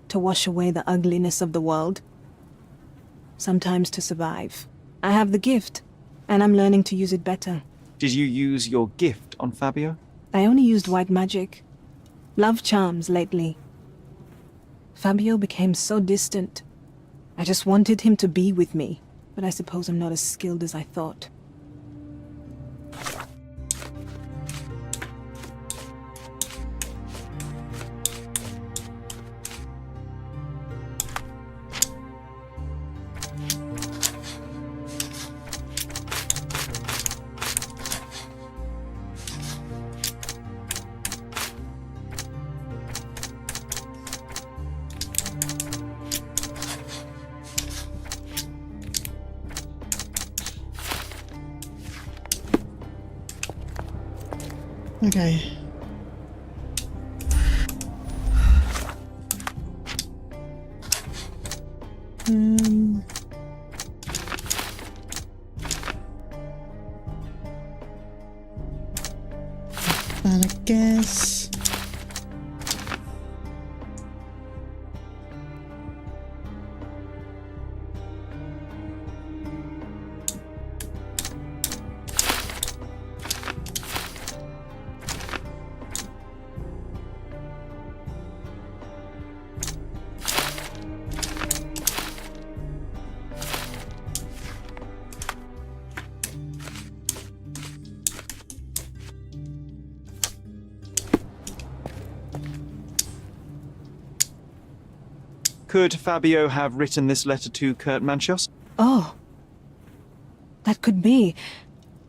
To wash away the ugliness of the world? Sometimes to survive. I have the gift, and I'm learning to use it better. Did you use your gift on Fabio? I only used white magic. Love charms lately. Fabio became so distant. I just wanted him to be with me, but I suppose I'm not as skilled as I thought. Okay. But I guess Could Fabio have written this letter to Kurt Manchios? Oh. That could be.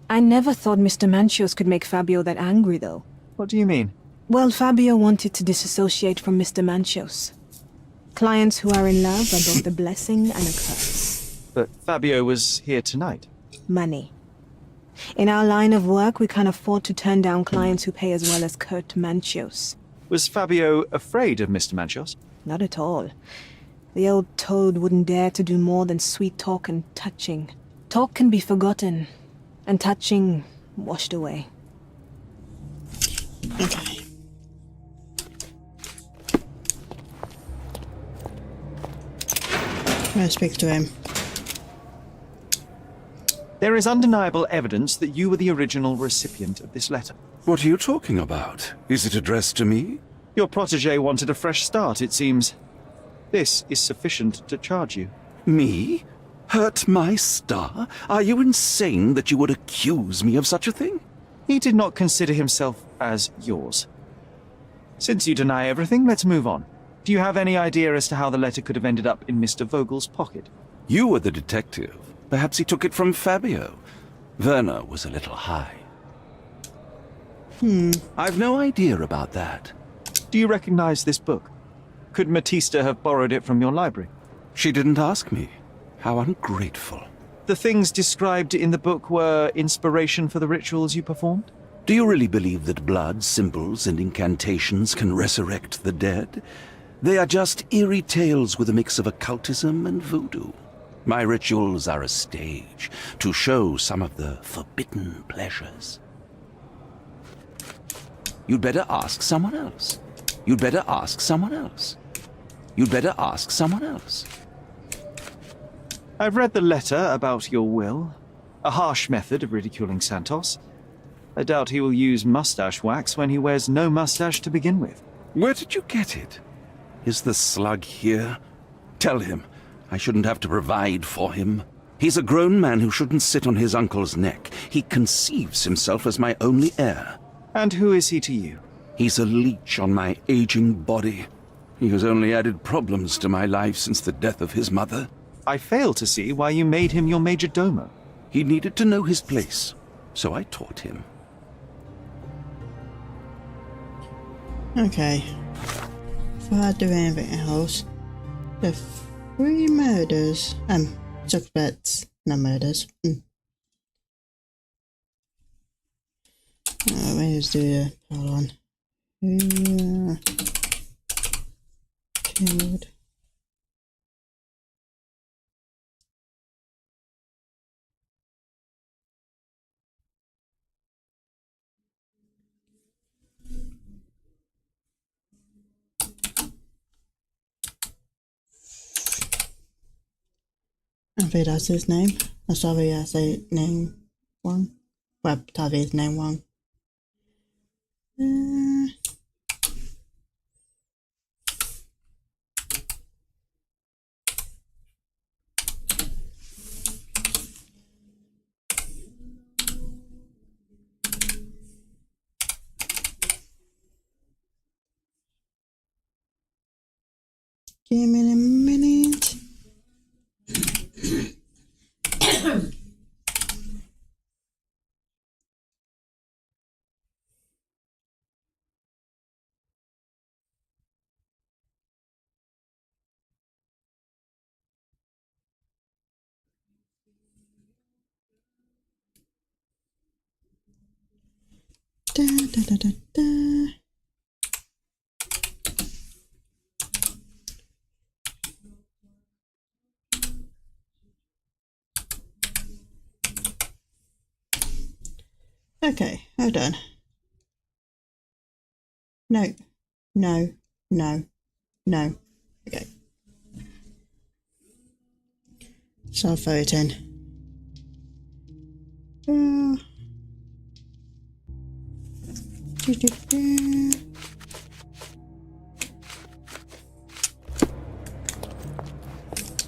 I never thought Mr. Manchios could make Fabio that angry, though. What do you mean? Well, Fabio wanted to disassociate from Mr. Manchios. Clients who are in love are both a blessing and a curse. But Fabio was here tonight. Money. In our line of work, we can't afford to turn down clients who pay as well as Kurt Manchios. Was Fabio afraid of Mr. Manchios? Not at all. The old toad wouldn't dare to do more than sweet talk and touching. Talk can be forgotten, and touching washed away. Okay. I'm gonna speak to him. There is undeniable evidence that you were the original recipient of this letter. What are you talking about? Is it addressed to me? Your protégé wanted a fresh start, it seems. This is sufficient to charge you. Me? Hurt my star? Are you insane that you would accuse me of such a thing? He did not consider himself as yours. Since you deny everything, let's move on. Do you have any idea as to how the letter could have ended up in Mr. Vogel's pocket? You were the detective. Perhaps he took it from Fabio. Werner was a little high. I've no idea about that. Do you recognize this book? Could Matista have borrowed it from your library? She didn't ask me. How ungrateful. The things described in the book were inspiration for the rituals you performed? Do you really believe that blood, symbols, and incantations can resurrect the dead? They are just eerie tales with a mix of occultism and voodoo. My rituals are a stage to show some of the forbidden pleasures. You'd better ask someone else. You'd better ask someone else. You'd better ask someone else. I've read the letter about your will. A harsh method of ridiculing Santos. I doubt he will use mustache wax when he wears no mustache to begin with. Where did you get it? Is the slug here? Tell him. I shouldn't have to provide for him. He's a grown man who shouldn't sit on his uncle's neck. He conceives himself as my only heir. And who is he to you? He's a leech on my aging body. He has only added problems to my life since the death of his mother. I fail to see why you made him your major domo. He needed to know his place, so I taught him. Okay. Before I do anything else, the 3 murders, suspects, not murders. Let me just do the, hold on. Who killed? I think that's his name. I'm sorry, I say name 1. Well, that is name 1. Give me a minute. Da, da, da, da, da. Okay, hold on. No, no, no, no. Okay. So 13.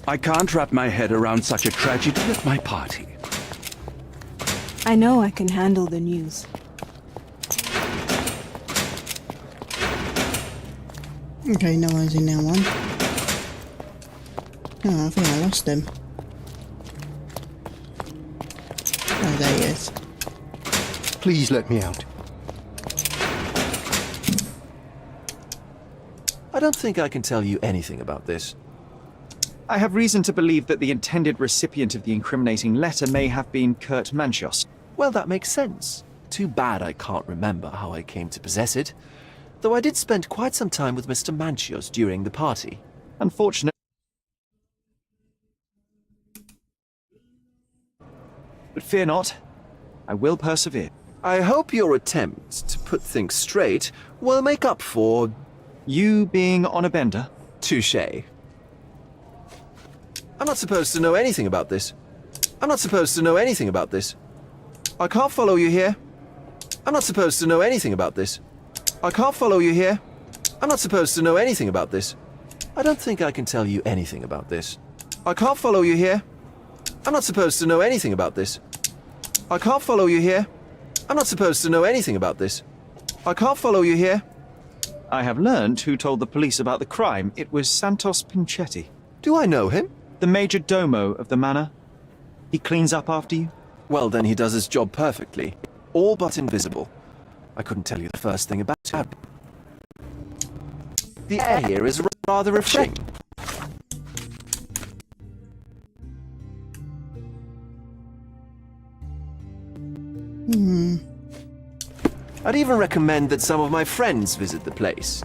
I can't wrap my head around such a tragedy at my party. I know I can handle the news. Okay, no one's in that one. Oh, I think I lost him. Oh, there he is. Please let me out. I don't think I can tell you anything about this. I have reason to believe that the intended recipient of the incriminating letter may have been Kurt Manchios. Well, that makes sense. Too bad I can't remember how I came to possess it. Though I did spend quite some time with Mr. Manchios during the party. Unfortunate. But fear not, I will persevere. I hope your attempt to put things straight will make up for... You being on a bender? Touché. I'm not supposed to know anything about this. I'm not supposed to know anything about this. I can't follow you here. I'm not supposed to know anything about this. I can't follow you here. I'm not supposed to know anything about this. I don't think I can tell you anything about this. I can't follow you here. I'm not supposed to know anything about this. I can't follow you here. I'm not supposed to know anything about this. I can't follow you here. I have learned who told the police about the crime. It was Santos Pinchetti. Do I know him? The major domo of the manor. He cleans up after you? Well, then he does his job perfectly. All but invisible. I couldn't tell you the first thing about him. The air here is rather refreshing. I'd even recommend that some of my friends visit the place.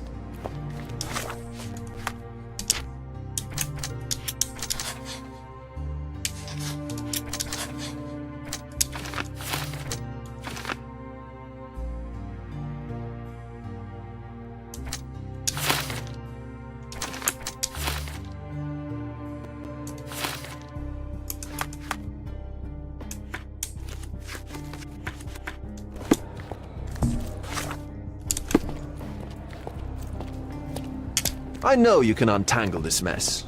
I know you can untangle this mess.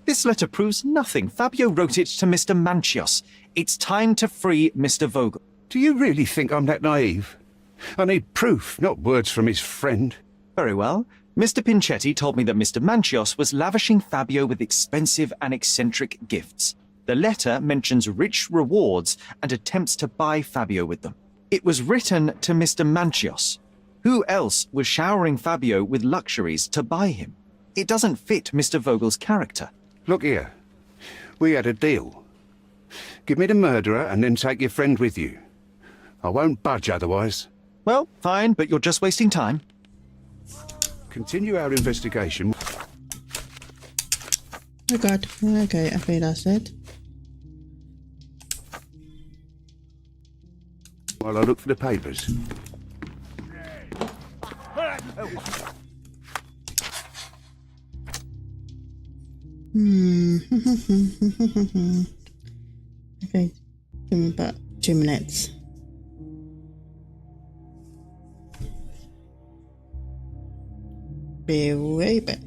This letter proves nothing. Fabio wrote it to Mr. Manchios. It's time to free Mr. Vogel. Do you really think I'm that naive? I need proof, not words from his friend. Very well. Mr. Pinchetti told me that Mr. Manchios was lavishing Fabio with expensive and eccentric gifts. The letter mentions rich rewards and attempts to buy Fabio with them. It was written to Mr. Manchios. Who else was showering Fabio with luxuries to buy him? It doesn't fit Mr. Vogel's character. Look here. We had a deal. Give me the murderer and then take your friend with you. I won't budge otherwise. Well, fine, but you're just wasting time. Continue our investigation. Oh god. Okay, I think that's it. While I look for the papers. Okay, give me about 2 minutes. Be right back.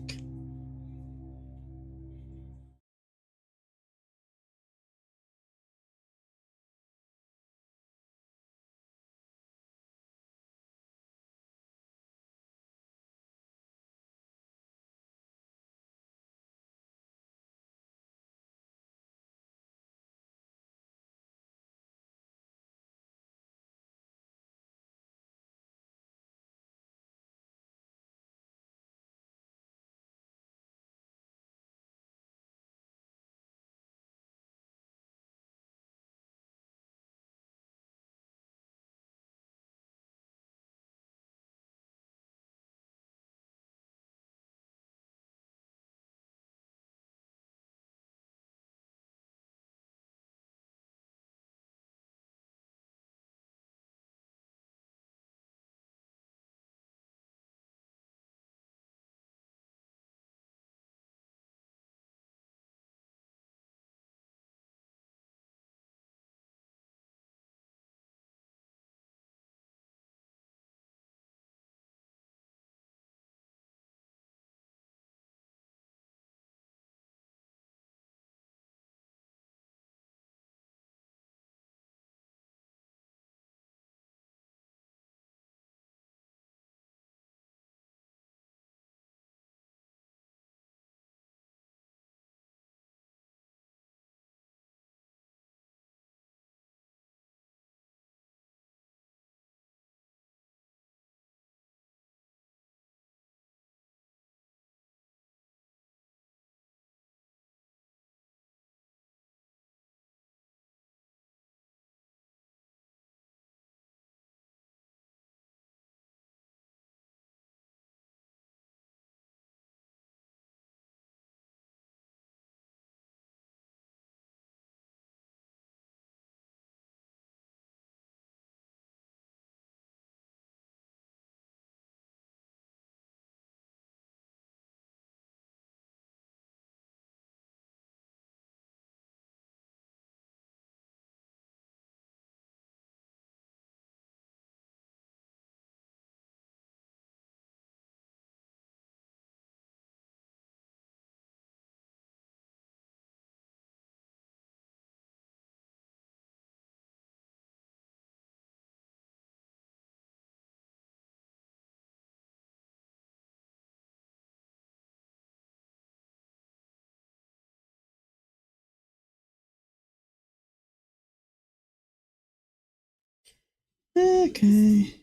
Okay.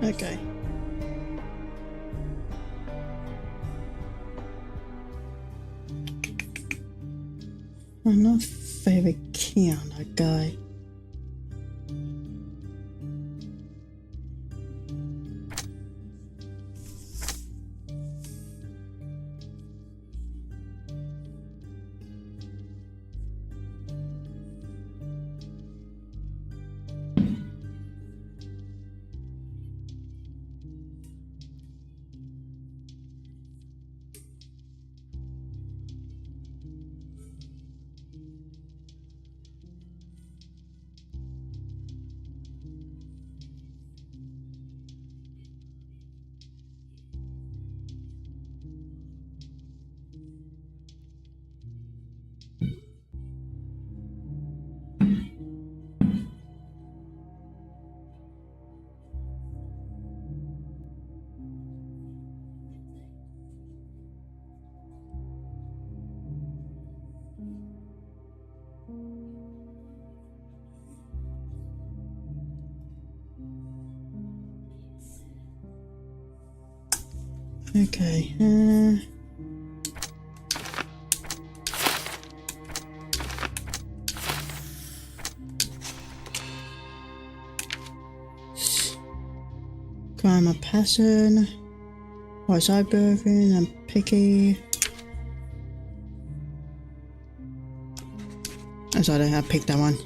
Okay. I'm not very keen on that guy. Okay, crime of passion, was I birthing, I'm picky. I'm sorry, I picked that one.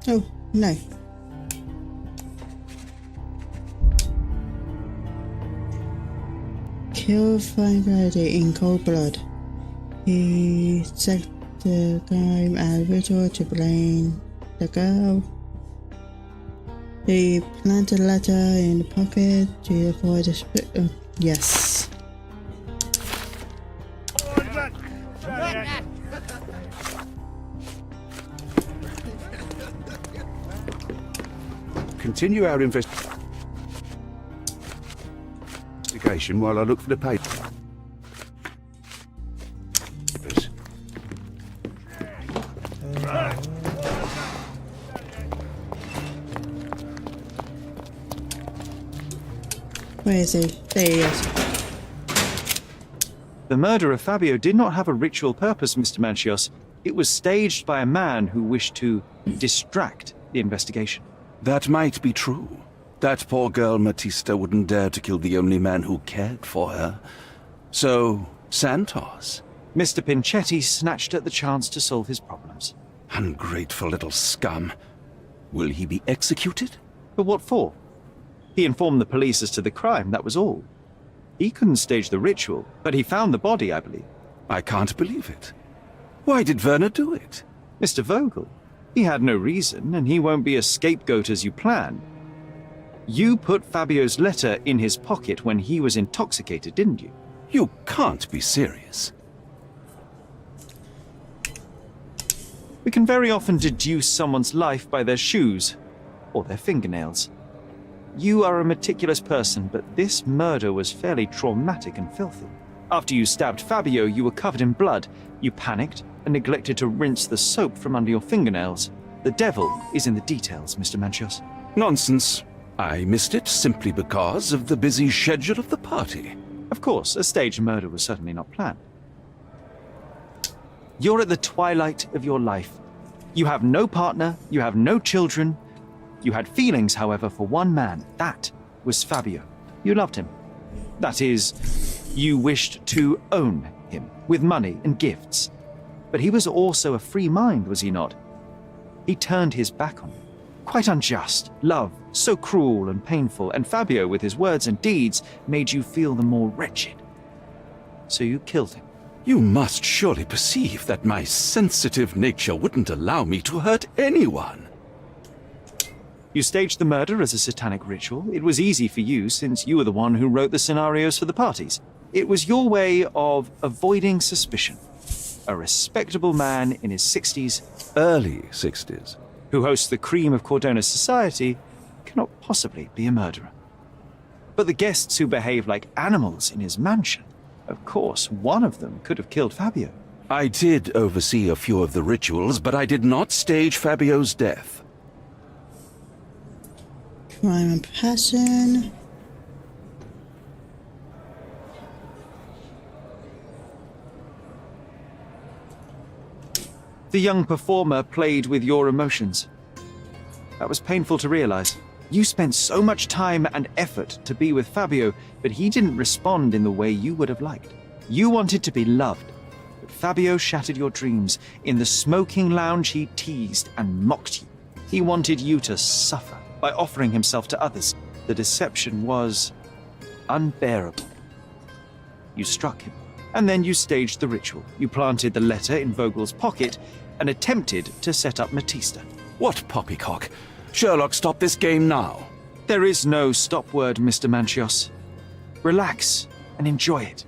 Oh, no. Kill Friday in cold blood. He set the crime as ritual to blame the girl. He planted a letter in the pocket to avoid the spit. Yes. Continue our investigation while I look for the papers. Where is he? There he is. The murder of Fabio did not have a ritual purpose, Mr. Manchios. It was staged by a man who wished to distract the investigation. That might be true. That poor girl Matista wouldn't dare to kill the only man who cared for her. So, Santos. Mr. Pinchetti snatched at the chance to solve his problems. Ungrateful little scum. Will he be executed? But what for? He informed the police as to the crime, that was all. He couldn't stage the ritual, but he found the body, I believe. I can't believe it. Why did Werner do it? Mr. Vogel. He had no reason, and he won't be a scapegoat as you planned. You put Fabio's letter in his pocket when he was intoxicated, didn't you? You can't be serious. We can very often deduce someone's life by their shoes, or their fingernails. You are a meticulous person, but this murder was fairly traumatic and filthy. After you stabbed Fabio, you were covered in blood. You panicked and neglected to rinse the soap from under your fingernails. The devil is in the details, Mr. Manchios. Nonsense. I missed it simply because of the busy schedule of the party. Of course, a staged murder was certainly not planned. You're at the twilight of your life. You have no partner, you have no children. You had feelings, however, for one man. That was Fabio. You loved him. That is, you wished to own him with money and gifts. But he was also a free mind, was he not? He turned his back on you. Quite unjust. Love, so cruel and painful, and Fabio, with his words and deeds, made you feel the more wretched. So you killed him. You must surely perceive that my sensitive nature wouldn't allow me to hurt anyone. You staged the murder as a satanic ritual. It was easy for you, since you were the one who wrote the scenarios for the parties. It was your way of avoiding suspicion. A respectable man in his 60s, Early 60s. who hosts the cream of Cordona's society, cannot possibly be a murderer. But the guests who behave like animals in his mansion, of course, one of them could have killed Fabio. I did oversee a few of the rituals, but I did not stage Fabio's death. Crime and passion. The young performer played with your emotions. That was painful to realize. You spent so much time and effort to be with Fabio, but he didn't respond in the way you would have liked. You wanted to be loved, but Fabio shattered your dreams. In the smoking lounge, he teased and mocked you. He wanted you to suffer by offering himself to others. The deception was unbearable. You struck him, and then you staged the ritual. You planted the letter in Vogel's pocket and attempted to set up Matista. What poppycock? Sherlock, stop this game now. There is no stop word, Mr. Manchios. Relax and enjoy it.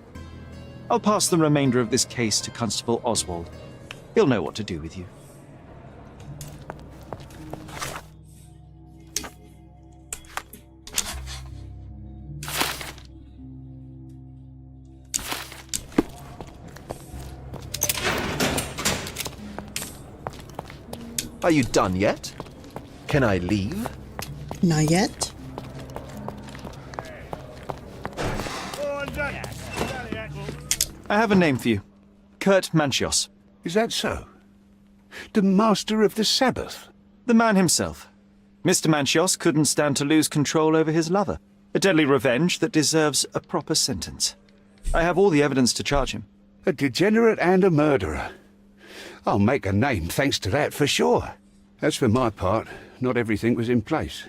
I'll pass the remainder of this case to Constable Oswald. He'll know what to do with you. Are you done yet? Can I leave? Not yet. I have a name for you. Kurt Manchios. Is that so? The Master of the Sabbath? The man himself. Mr. Manchios couldn't stand to lose control over his lover. A deadly revenge that deserves a proper sentence. I have all the evidence to charge him. A degenerate and a murderer. I'll make a name thanks to that for sure. As for my part, not everything was in place.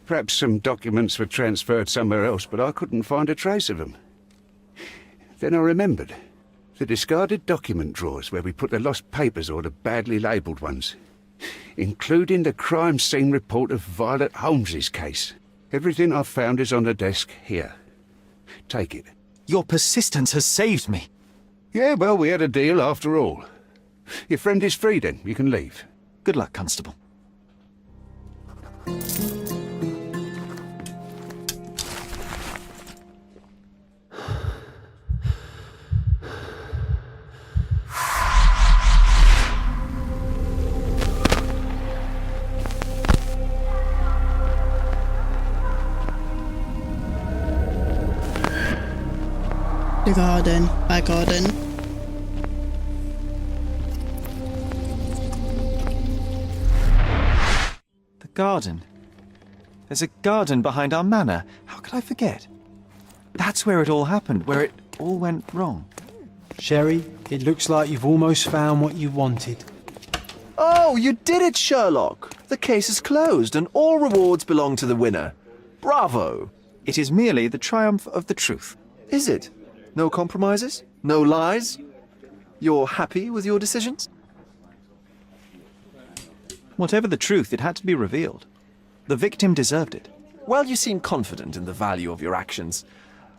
Perhaps some documents were transferred somewhere else, but I couldn't find a trace of them. Then I remembered. The discarded document drawers where we put the lost papers or the badly labelled ones. Including the crime scene report of Violet Holmes's case. Everything I've found is on the desk here. Take it. Your persistence has saved me. Yeah, well, we had a deal after all. Your friend is free then. You can leave. Good luck, Constable. The garden. Back garden. The garden. There's a garden behind our manor. How could I forget? That's where it all happened, where it all went wrong. Sherry, it looks like you've almost found what you wanted. Oh, you did it, Sherlock! The case is closed and all rewards belong to the winner. Bravo! It is merely the triumph of the truth. Is it? No compromises? No lies? You're happy with your decisions? Whatever the truth, it had to be revealed. The victim deserved it. Well, you seem confident in the value of your actions.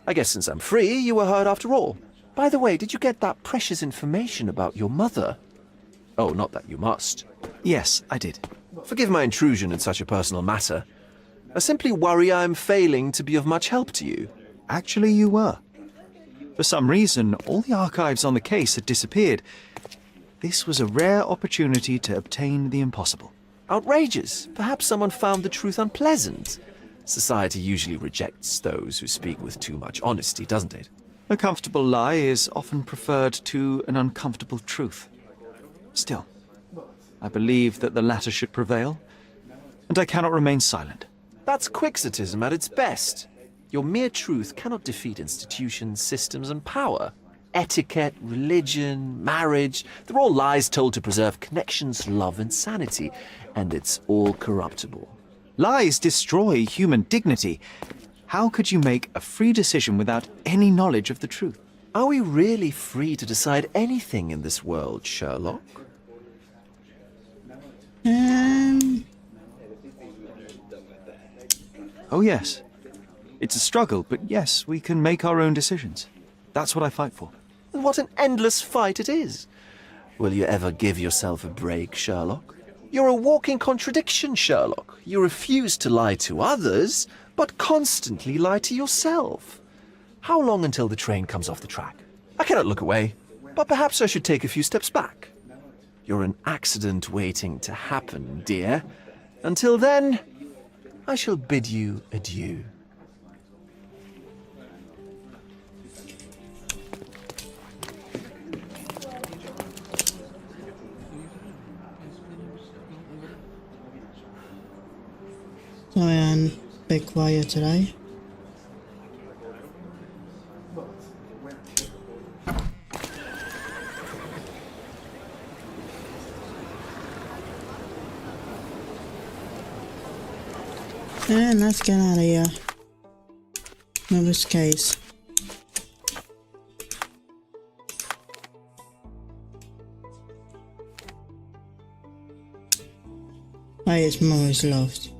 I guess since I'm free, you were heard after all. By the way, did you get that precious information about your mother? Oh, not that you must. Yes, I did. Forgive my intrusion in such a personal matter. I simply worry I'm failing to be of much help to you. Actually, you were. For some reason, all the archives on the case had disappeared. This was a rare opportunity to obtain the impossible. Outrageous. Perhaps someone found the truth unpleasant. Society usually rejects those who speak with too much honesty, doesn't it? A comfortable lie is often preferred to an uncomfortable truth. Still, I believe that the latter should prevail, and I cannot remain silent. That's quixotism at its best. Your mere truth cannot defeat institutions, systems, and power. Etiquette, religion, marriage, they're all lies told to preserve connections, love, and sanity, and it's all corruptible. Lies destroy human dignity. How could you make a free decision without any knowledge of the truth? Are we really free to decide anything in this world, Sherlock? Oh yes. It's a struggle, but yes, we can make our own decisions. That's what I fight for. What an endless fight it is. Will you ever give yourself a break, Sherlock? You're a walking contradiction, Sherlock. You refuse to lie to others, but constantly lie to yourself. How long until the train comes off the track? I cannot look away, but perhaps I should take a few steps back. You're an accident waiting to happen, dear. Until then, I shall bid you adieu. Sorry, I'm a bit quiet today. And let's get out of here. Move this case. Why is Morris lost?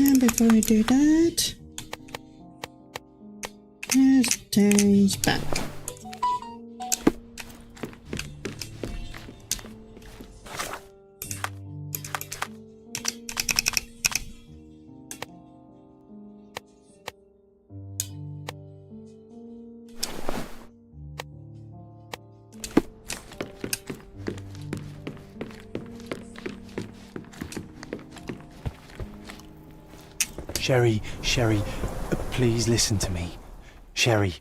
And before we do that, let's change back. Sherry, please listen to me. Sherry.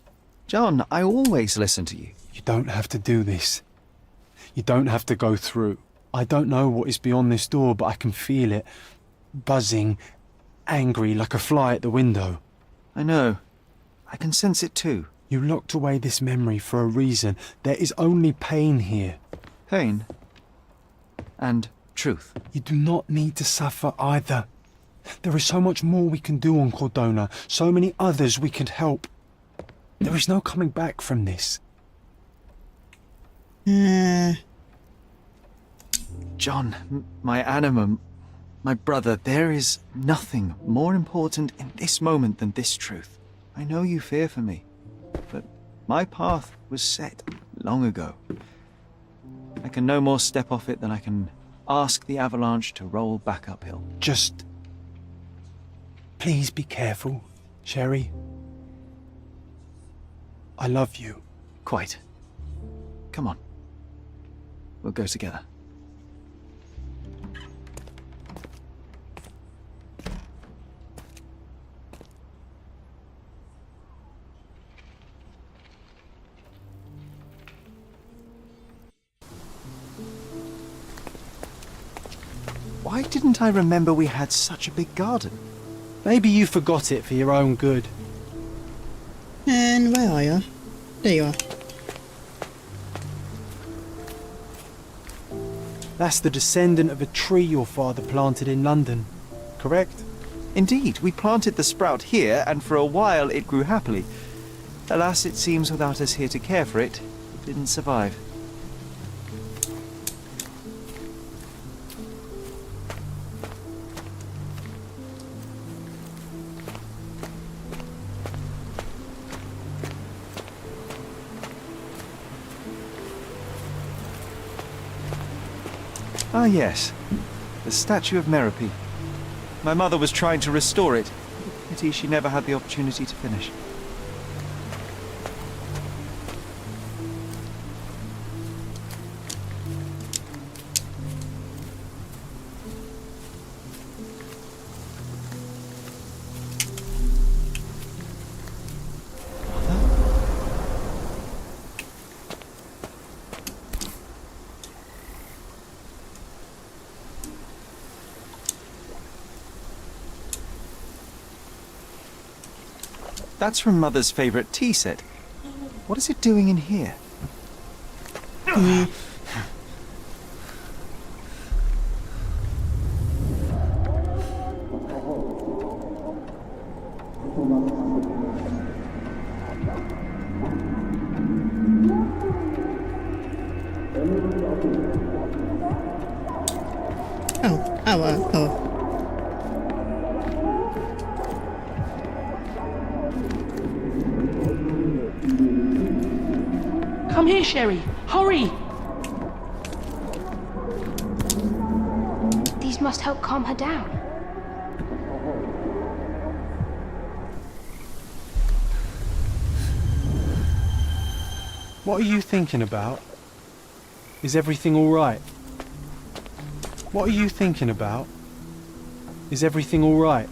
John, I always listen to you. You don't have to do this. You don't have to go through. I don't know what is beyond this door, but I can feel it. Buzzing, angry, like a fly at the window. I know. I can sense it too. You locked away this memory for a reason. There is only pain here. Pain. And truth. You do not need to suffer either. There is so much more we can do on Cordona, so many others we could help. There is no coming back from this. John, my animum, my brother, there is nothing more important in this moment than this truth. I know you fear for me, but my path was set long ago. I can no more step off it than I can ask the avalanche to roll back uphill. Just... please be careful, Sherry. I love you. Quite. Come on. We'll go together. Why didn't I remember we had such a big garden? Maybe you forgot it for your own good. And where are you? There you are. That's the descendant of a tree your father planted in London, correct? Indeed, we planted the sprout here, and for a while it grew happily. Alas, it seems without us here to care for it, it didn't survive. Ah, yes. The statue of Merope. My mother was trying to restore it. Pity she never had the opportunity to finish. That's from Mother's favourite tea set. What is it doing in here? Oh. Come here, Sherry. Hurry! These must help calm her down. What are you thinking about? Is everything all right? What are you thinking about? Is everything all right?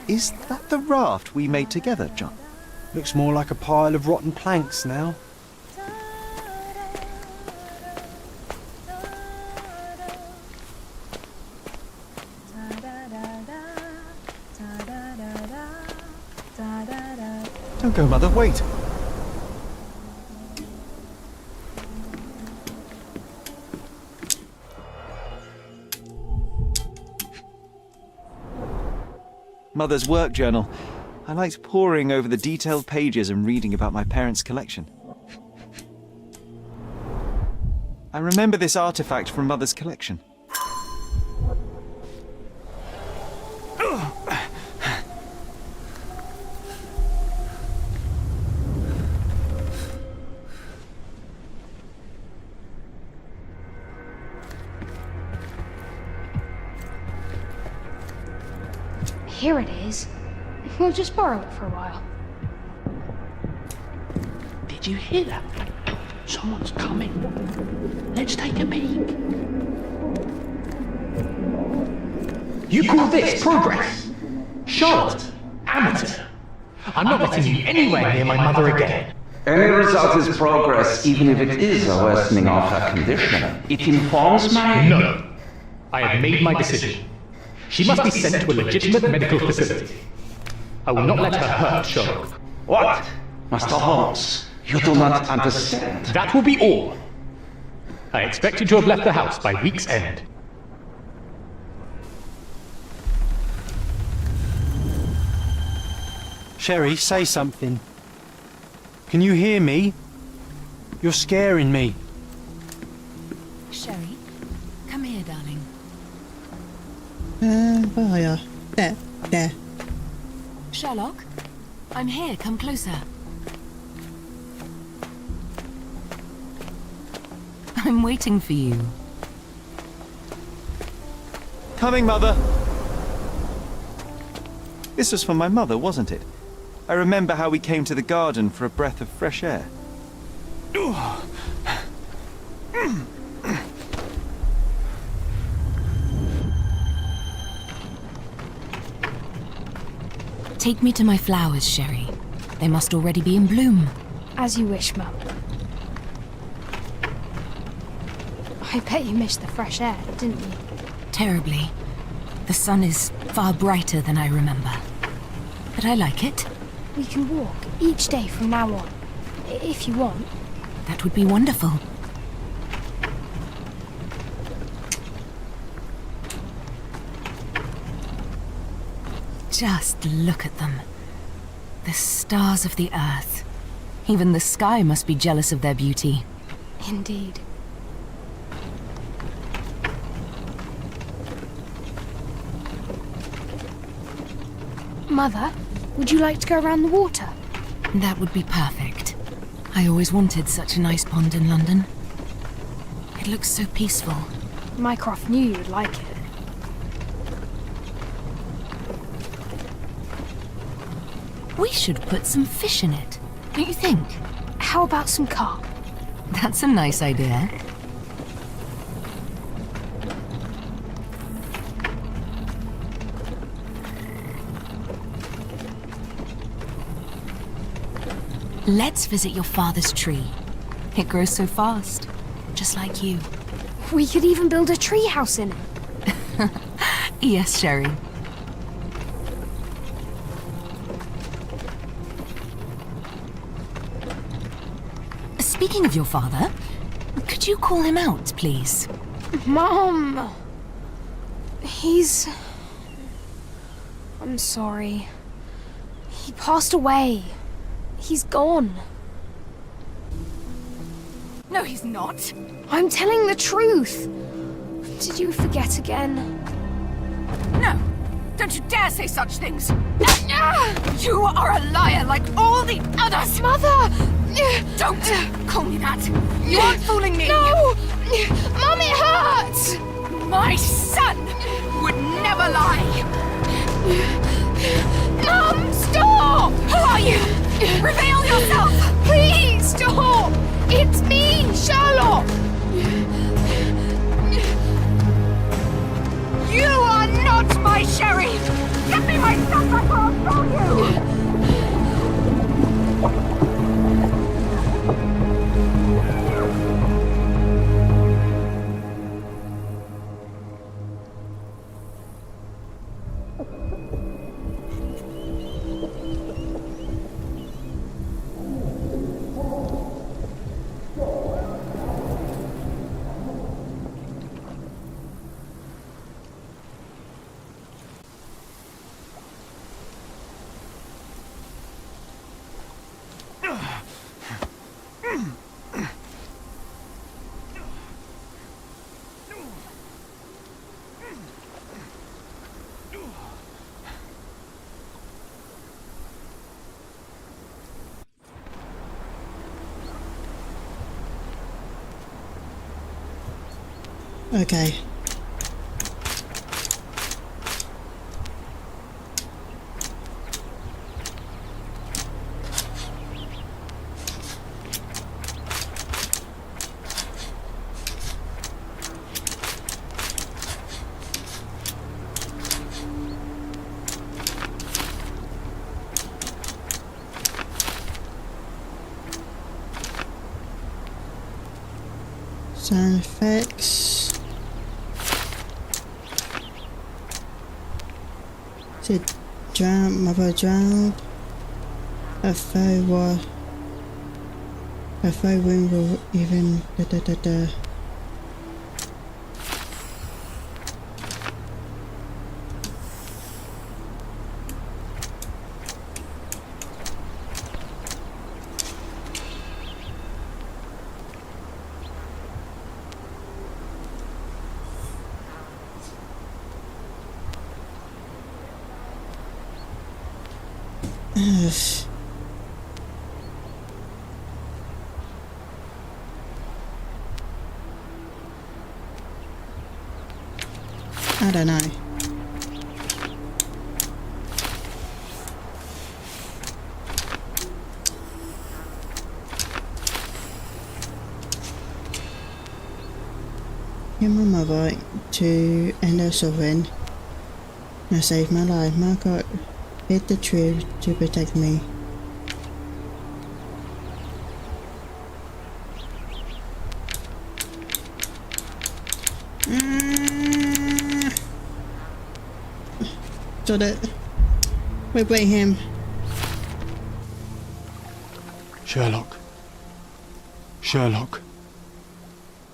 Is that the raft we made together, John? Looks more like a pile of rotten planks now. Don't go, Mother, wait! Mother's work journal. I liked poring over the detailed pages and reading about my parents' collection. I remember this artifact from Mother's collection. Here it is. We'll just borrow it for a while. Did you hear that? Someone's coming. Let's take a peek. You call this progress? Charlotte, amateur. I'm not letting you anywhere near my mother again. Any result is progress, even if it is a worsening of her condition. It informs my... No. I have made my decision. She must be sent to a legitimate medical facility. I will not let her hurt Sherlock. What? Master Holmes, you do not understand. That will be all. I expect you to have left the house by week's end. Sherry, say something. Can you hear me? You're scaring me. Sherry, come here, darling. Where are you? There. Sherlock, I'm here. Come closer. I'm waiting for you. Coming, Mother! This was for my mother, wasn't it? I remember how we came to the garden for a breath of fresh air. Take me to my flowers, Sherry. They must already be in bloom. As you wish, Mum. I bet you missed the fresh air, didn't you? Terribly. The sun is far brighter than I remember. But I like it. We can walk each day from now on, if you want. That would be wonderful. Just look at them. The stars of the earth. Even the sky must be jealous of their beauty. Indeed. Mother, would you like to go around the water? That would be perfect. I always wanted such a nice pond in London. It looks so peaceful. Mycroft knew you would like it. We should put some fish in it, don't you think? How about some carp? That's a nice idea. Let's visit your father's tree. It grows so fast, just like you. We could even build a treehouse in it. Yes, Sherry. Speaking of your father, could you call him out, please? Mom! I'm sorry. He passed away. He's gone. No, he's not. I'm telling the truth. Did you forget again? No! Don't you dare say such things! You are a liar like all the others! Mother! Don't call me that! You aren't fooling me! No! Mom, it hurts! My son would never lie! Mom, stop! Who are you? Reveal yourself! Please, stop! It's me, Sherlock! You are not my Sherry! Give me my stuff back or I'll throw you! Okay. Sound effects. Did drown, mother drowned. A foe wound will even I don't know. Get my mother to end her suffering. Now save my life. My God, hit the tree to protect me. So that wait him. Sherlock. Sherlock.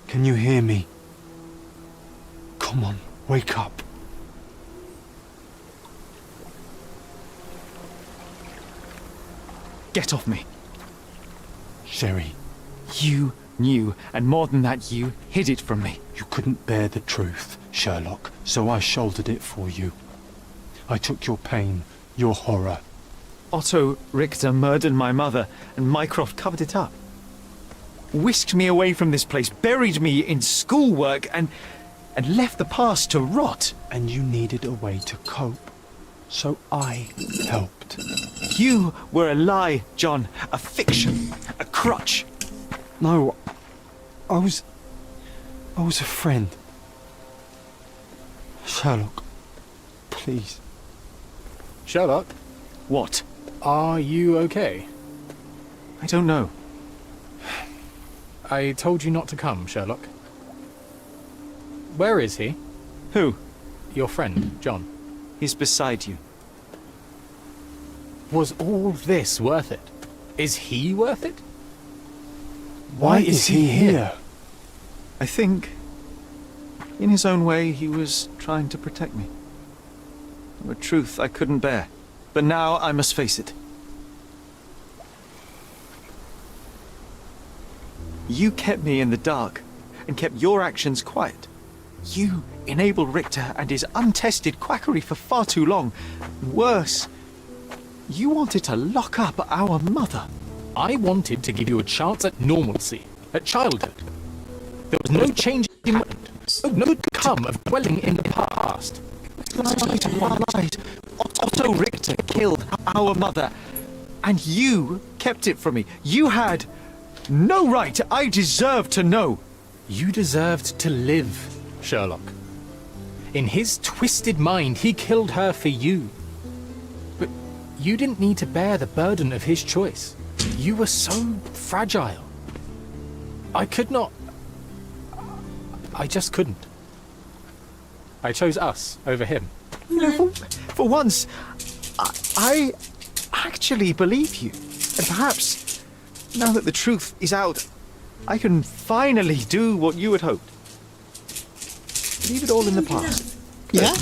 Can you hear me? Come on, wake up. Get off me. Sherry. You knew, and more than that, you hid it from me. You couldn't bear the truth, Sherlock, so I shouldered it for you. I took your pain, your horror. Otto Richter murdered my mother, and Mycroft covered it up. Whisked me away from this place, buried me in schoolwork, and left the past to rot. And you needed a way to cope, so I helped. You were a lie, John, a fiction, a crutch. No, I was a friend. Sherlock, please. Sherlock? What? Are you okay? I don't know. I told you not to come, Sherlock. Where is he? Who? Your friend, John. He's beside you. Was all this worth it? Is he worth it? Why is he here? I think, in his own way, he was trying to protect me. From a truth I couldn't bear. But now I must face it. You kept me in the dark, and kept your actions quiet. You enabled Richter and his untested quackery for far too long. Worse, you wanted to lock up our mother. I wanted to give you a chance at normalcy, at childhood. There was no change in mind, no good come of dwelling in the past. Lied. Otto Richter killed our mother, and you kept it from me. You had no right. I deserved to know. You deserved to live, Sherlock. In his twisted mind, he killed her for you. But you didn't need to bear the burden of his choice. You were so fragile. I could not... I just couldn't. I chose us over him. No, for once, I actually believe you. And perhaps, now that the truth is out, I can finally do what you had hoped. Leave it all in the past. Yeah?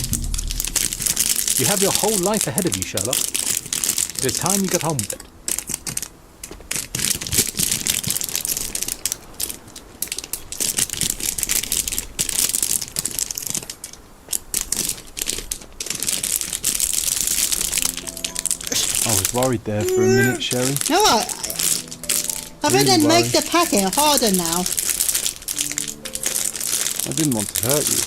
You have your whole life ahead of you, Sherlock. It is time you got on with it. I was worried there for a minute, Sherry. No, I better Really make worried. the packing harder now. I didn't want to hurt you.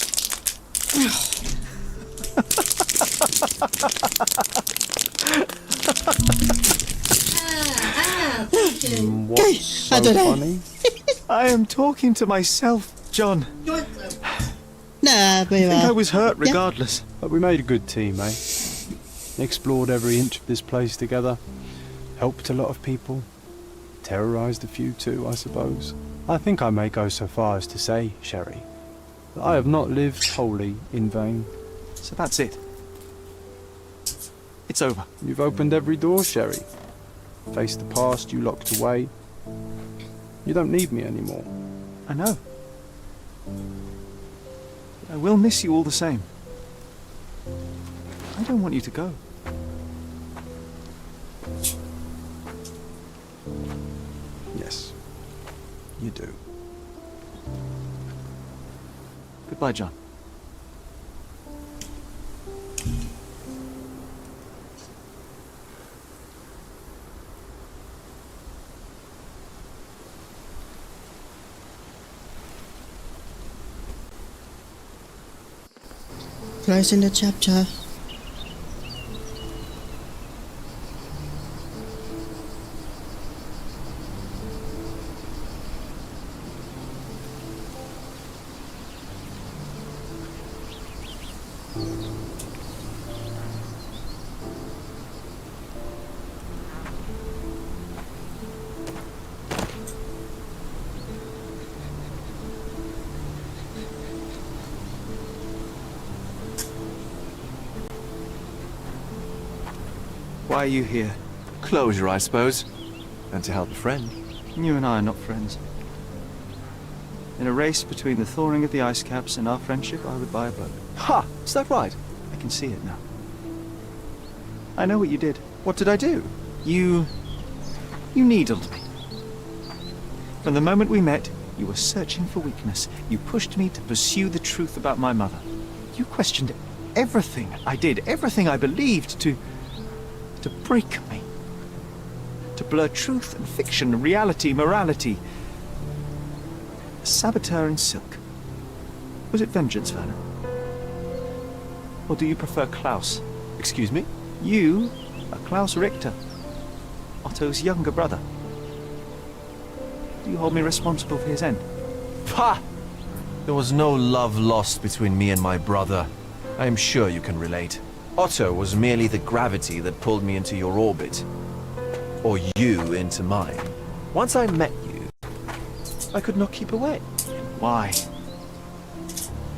What's so I don't know. funny? I am talking to myself, John. Nah, I think I was hurt regardless. But we made a good team, eh? Explored every inch of this place together. Helped a lot of people. Terrorised a few too, I suppose. I think I may go so far as to say, Sherry, that I have not lived wholly in vain. So that's it. It's over. You've opened every door, Sherry. Faced the past you locked away. You don't need me anymore. I know. But I will miss you all the same. I don't want you to go. Yes, you do. Goodbye, John. Closing the chapter. Why are you here? Closure, I suppose. And to help a friend. You and I are not friends. In a race between the thawing of the ice caps and our friendship, I would buy a boat. Ha! Is that right? I can see it now. I know what you did. What did I do? You needled me. From the moment we met, you were searching for weakness. You pushed me to pursue the truth about my mother. You questioned everything I did, everything I believed, to break me. To blur truth and fiction, reality, morality. A saboteur in silk. Was it vengeance, Werner? Or do you prefer Klaus? Excuse me? You are Klaus Richter, Otto's younger brother. Do you hold me responsible for his end? Ha! There was no love lost between me and my brother. I am sure you can relate. Otto was merely the gravity that pulled me into your orbit. or you into mine. Once I met you, I could not keep away. Why?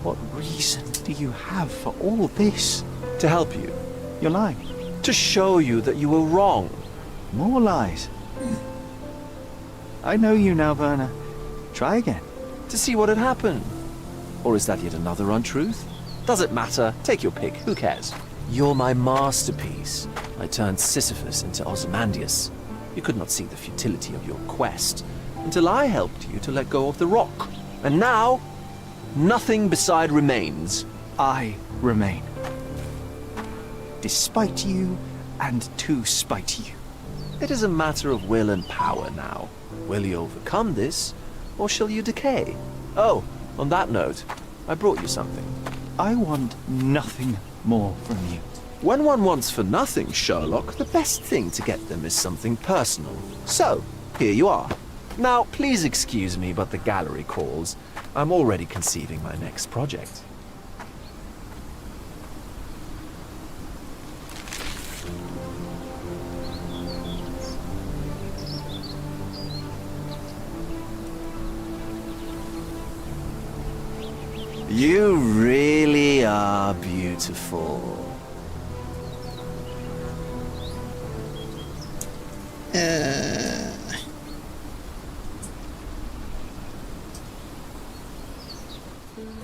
What reason do you have for all this? To help you. You're lying. To show you that you were wrong. More lies. I know you now, Werner. Try again. To see what had happened. Or is that yet another untruth? Does it matter? Take your pick. Who cares? You're my masterpiece. I turned Sisyphus into Ozymandias. You could not see the futility of your quest until I helped you to let go of the rock. And now, nothing beside remains. I remain. Despite you and to spite you. It is a matter of will and power now. Will you overcome this, or shall you decay? Oh, on that note, I brought you something. I want nothing more from you. When one wants for nothing, Sherlock, the best thing to get them is something personal. So, here you are. Now, please excuse me, but the gallery calls. I'm already conceiving my next project. You really are beautiful.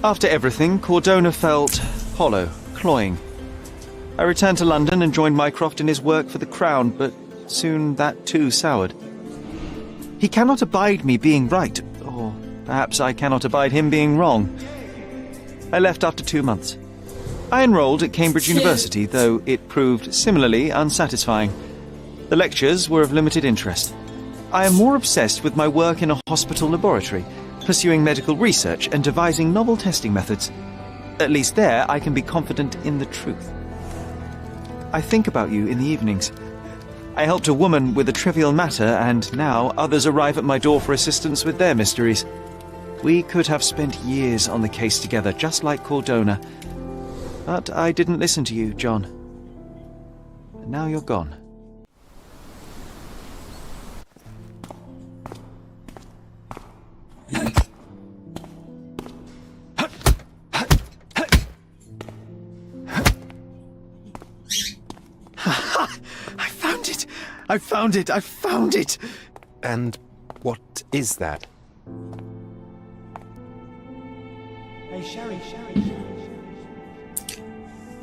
After everything, Cordona felt hollow, cloying. I returned to London and joined Mycroft in his work for the Crown, but soon that too soured. He cannot abide me being right, or perhaps I cannot abide him being wrong. I left after 2 months. I enrolled at Cambridge University, though it proved similarly unsatisfying. The lectures were of limited interest. I am more obsessed with my work in a hospital laboratory, pursuing medical research and devising novel testing methods. At least there I can be confident in the truth. I think about you in the evenings. I helped a woman with a trivial matter, and now others arrive at my door for assistance with their mysteries. We could have spent years on the case together, just like Cordona. But I didn't listen to you, John. And now you're gone. I found it! I found it! I found it! And what is that?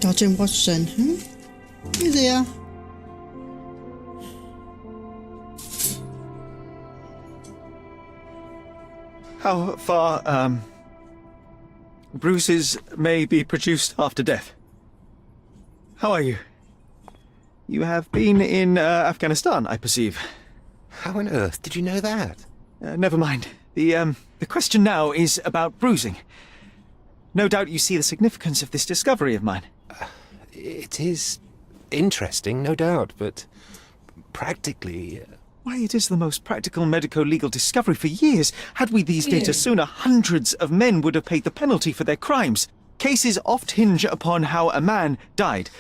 Dodging Watson. He's here. How far, bruises may be produced after death. How are you? You have been in Afghanistan, I perceive. How on earth did you know that? Never mind. The question now is about bruising. No doubt you see the significance of this discovery of mine. It is interesting, no doubt, but practically... Why, it is the most practical medico-legal discovery for years. Had we these data sooner, hundreds of men would have paid the penalty for their crimes. Cases oft hinge upon how a man died.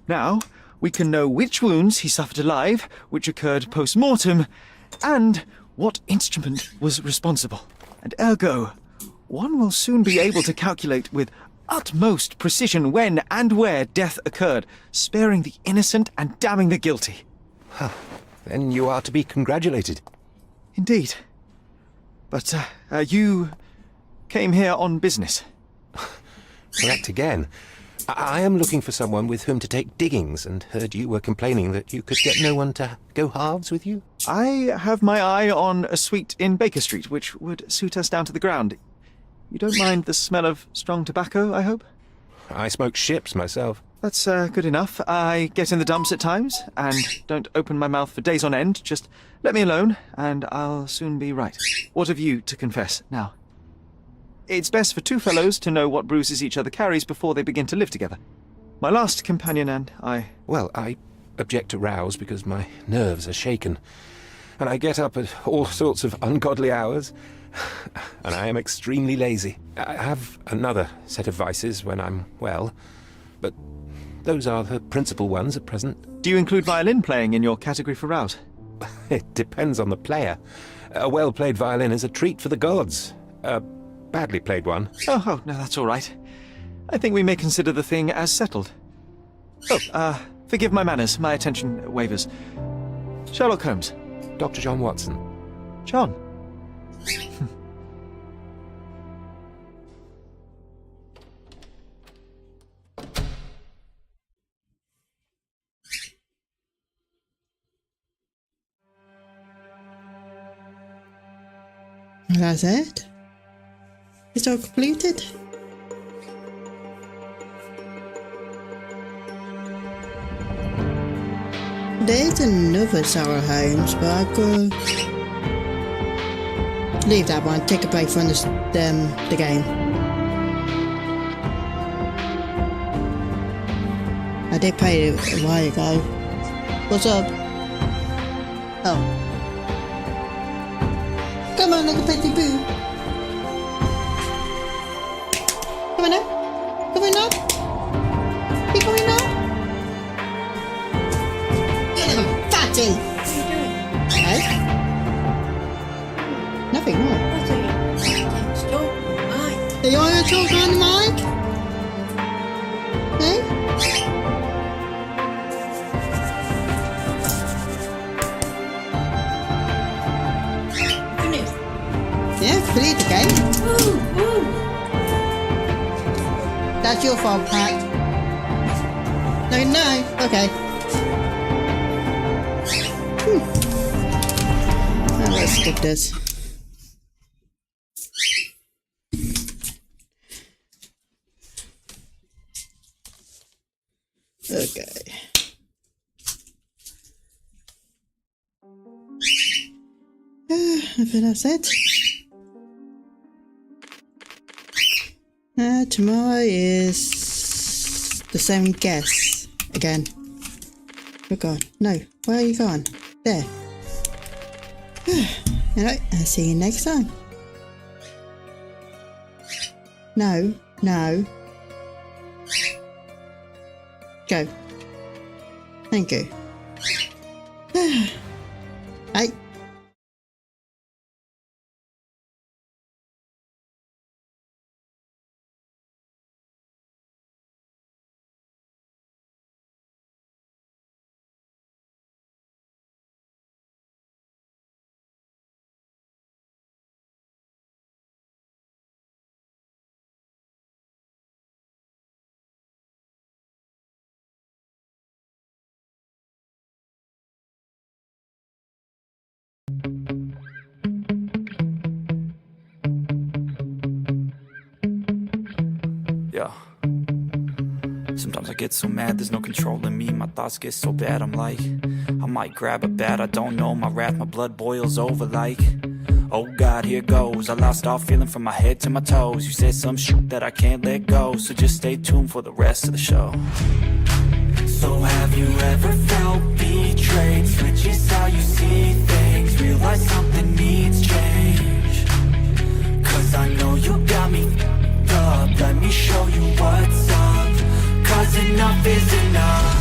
Now, we can know which wounds he suffered alive, which occurred post-mortem, and what instrument was responsible. And ergo, one will soon be able to calculate with utmost precision when and where death occurred, sparing the innocent and damning the guilty. Huh. Then you are to be congratulated. Indeed. But, you came here on business. Correct again. I am looking for someone with whom to take diggings, and heard you were complaining that you could get no one to go halves with you. I have my eye on a suite in Baker Street, which would suit us down to the ground. You don't mind the smell of strong tobacco, I hope? I smoke ships myself. That's good enough. I get in the dumps at times, and don't open my mouth for days on end. Just let me alone, and I'll soon be right. What have you to confess now? It's best for two fellows to know what bruises each other carries before they begin to live together. My last companion and I... Well, I object to rows because my nerves are shaken, and I get up at all sorts of ungodly hours, and I am extremely lazy. I have another set of vices when I'm well, but those are the principal ones at present. Do you include violin playing in your category for rows? it depends on the player. A well-played violin is a treat for the gods. A badly played one. Oh, no, that's all right. I think we may consider the thing as settled. Oh, forgive my manners. My attention wavers. Sherlock Holmes. Dr. John Watson. John. That's it. It's all completed. There's another Sherlock Holmes, but I could leave that one. Take a break from the game. I did play it a while ago. What's up? Oh. Come on, little petty boo. Come on now. Come on now. You coming now? You little fatty. Hey? Nothing more. Are you want to talk on the mic? Hey? Yeah, delete the game. That's your fault, Pat. No. Okay. Now let's skip this. Okay. I think that's it. Tomorrow is the same guess again. You're gone. No, where are you gone? There. Alright, I'll see you next time. No. Go. Thank you. Bye. Yeah. Sometimes I get so mad, there's no controlling me. My thoughts get so bad, I'm like, I might grab a bat, I don't know. My wrath, my blood boils over like, oh God, here goes. I lost all feeling from my head to my toes. You said some shit that I can't let go, so just stay tuned for the rest of the show. So have you ever felt betrayed? Switches how you see things, realize something needs change. Cause I know you got me up, let me show you what's up. Cause enough is enough.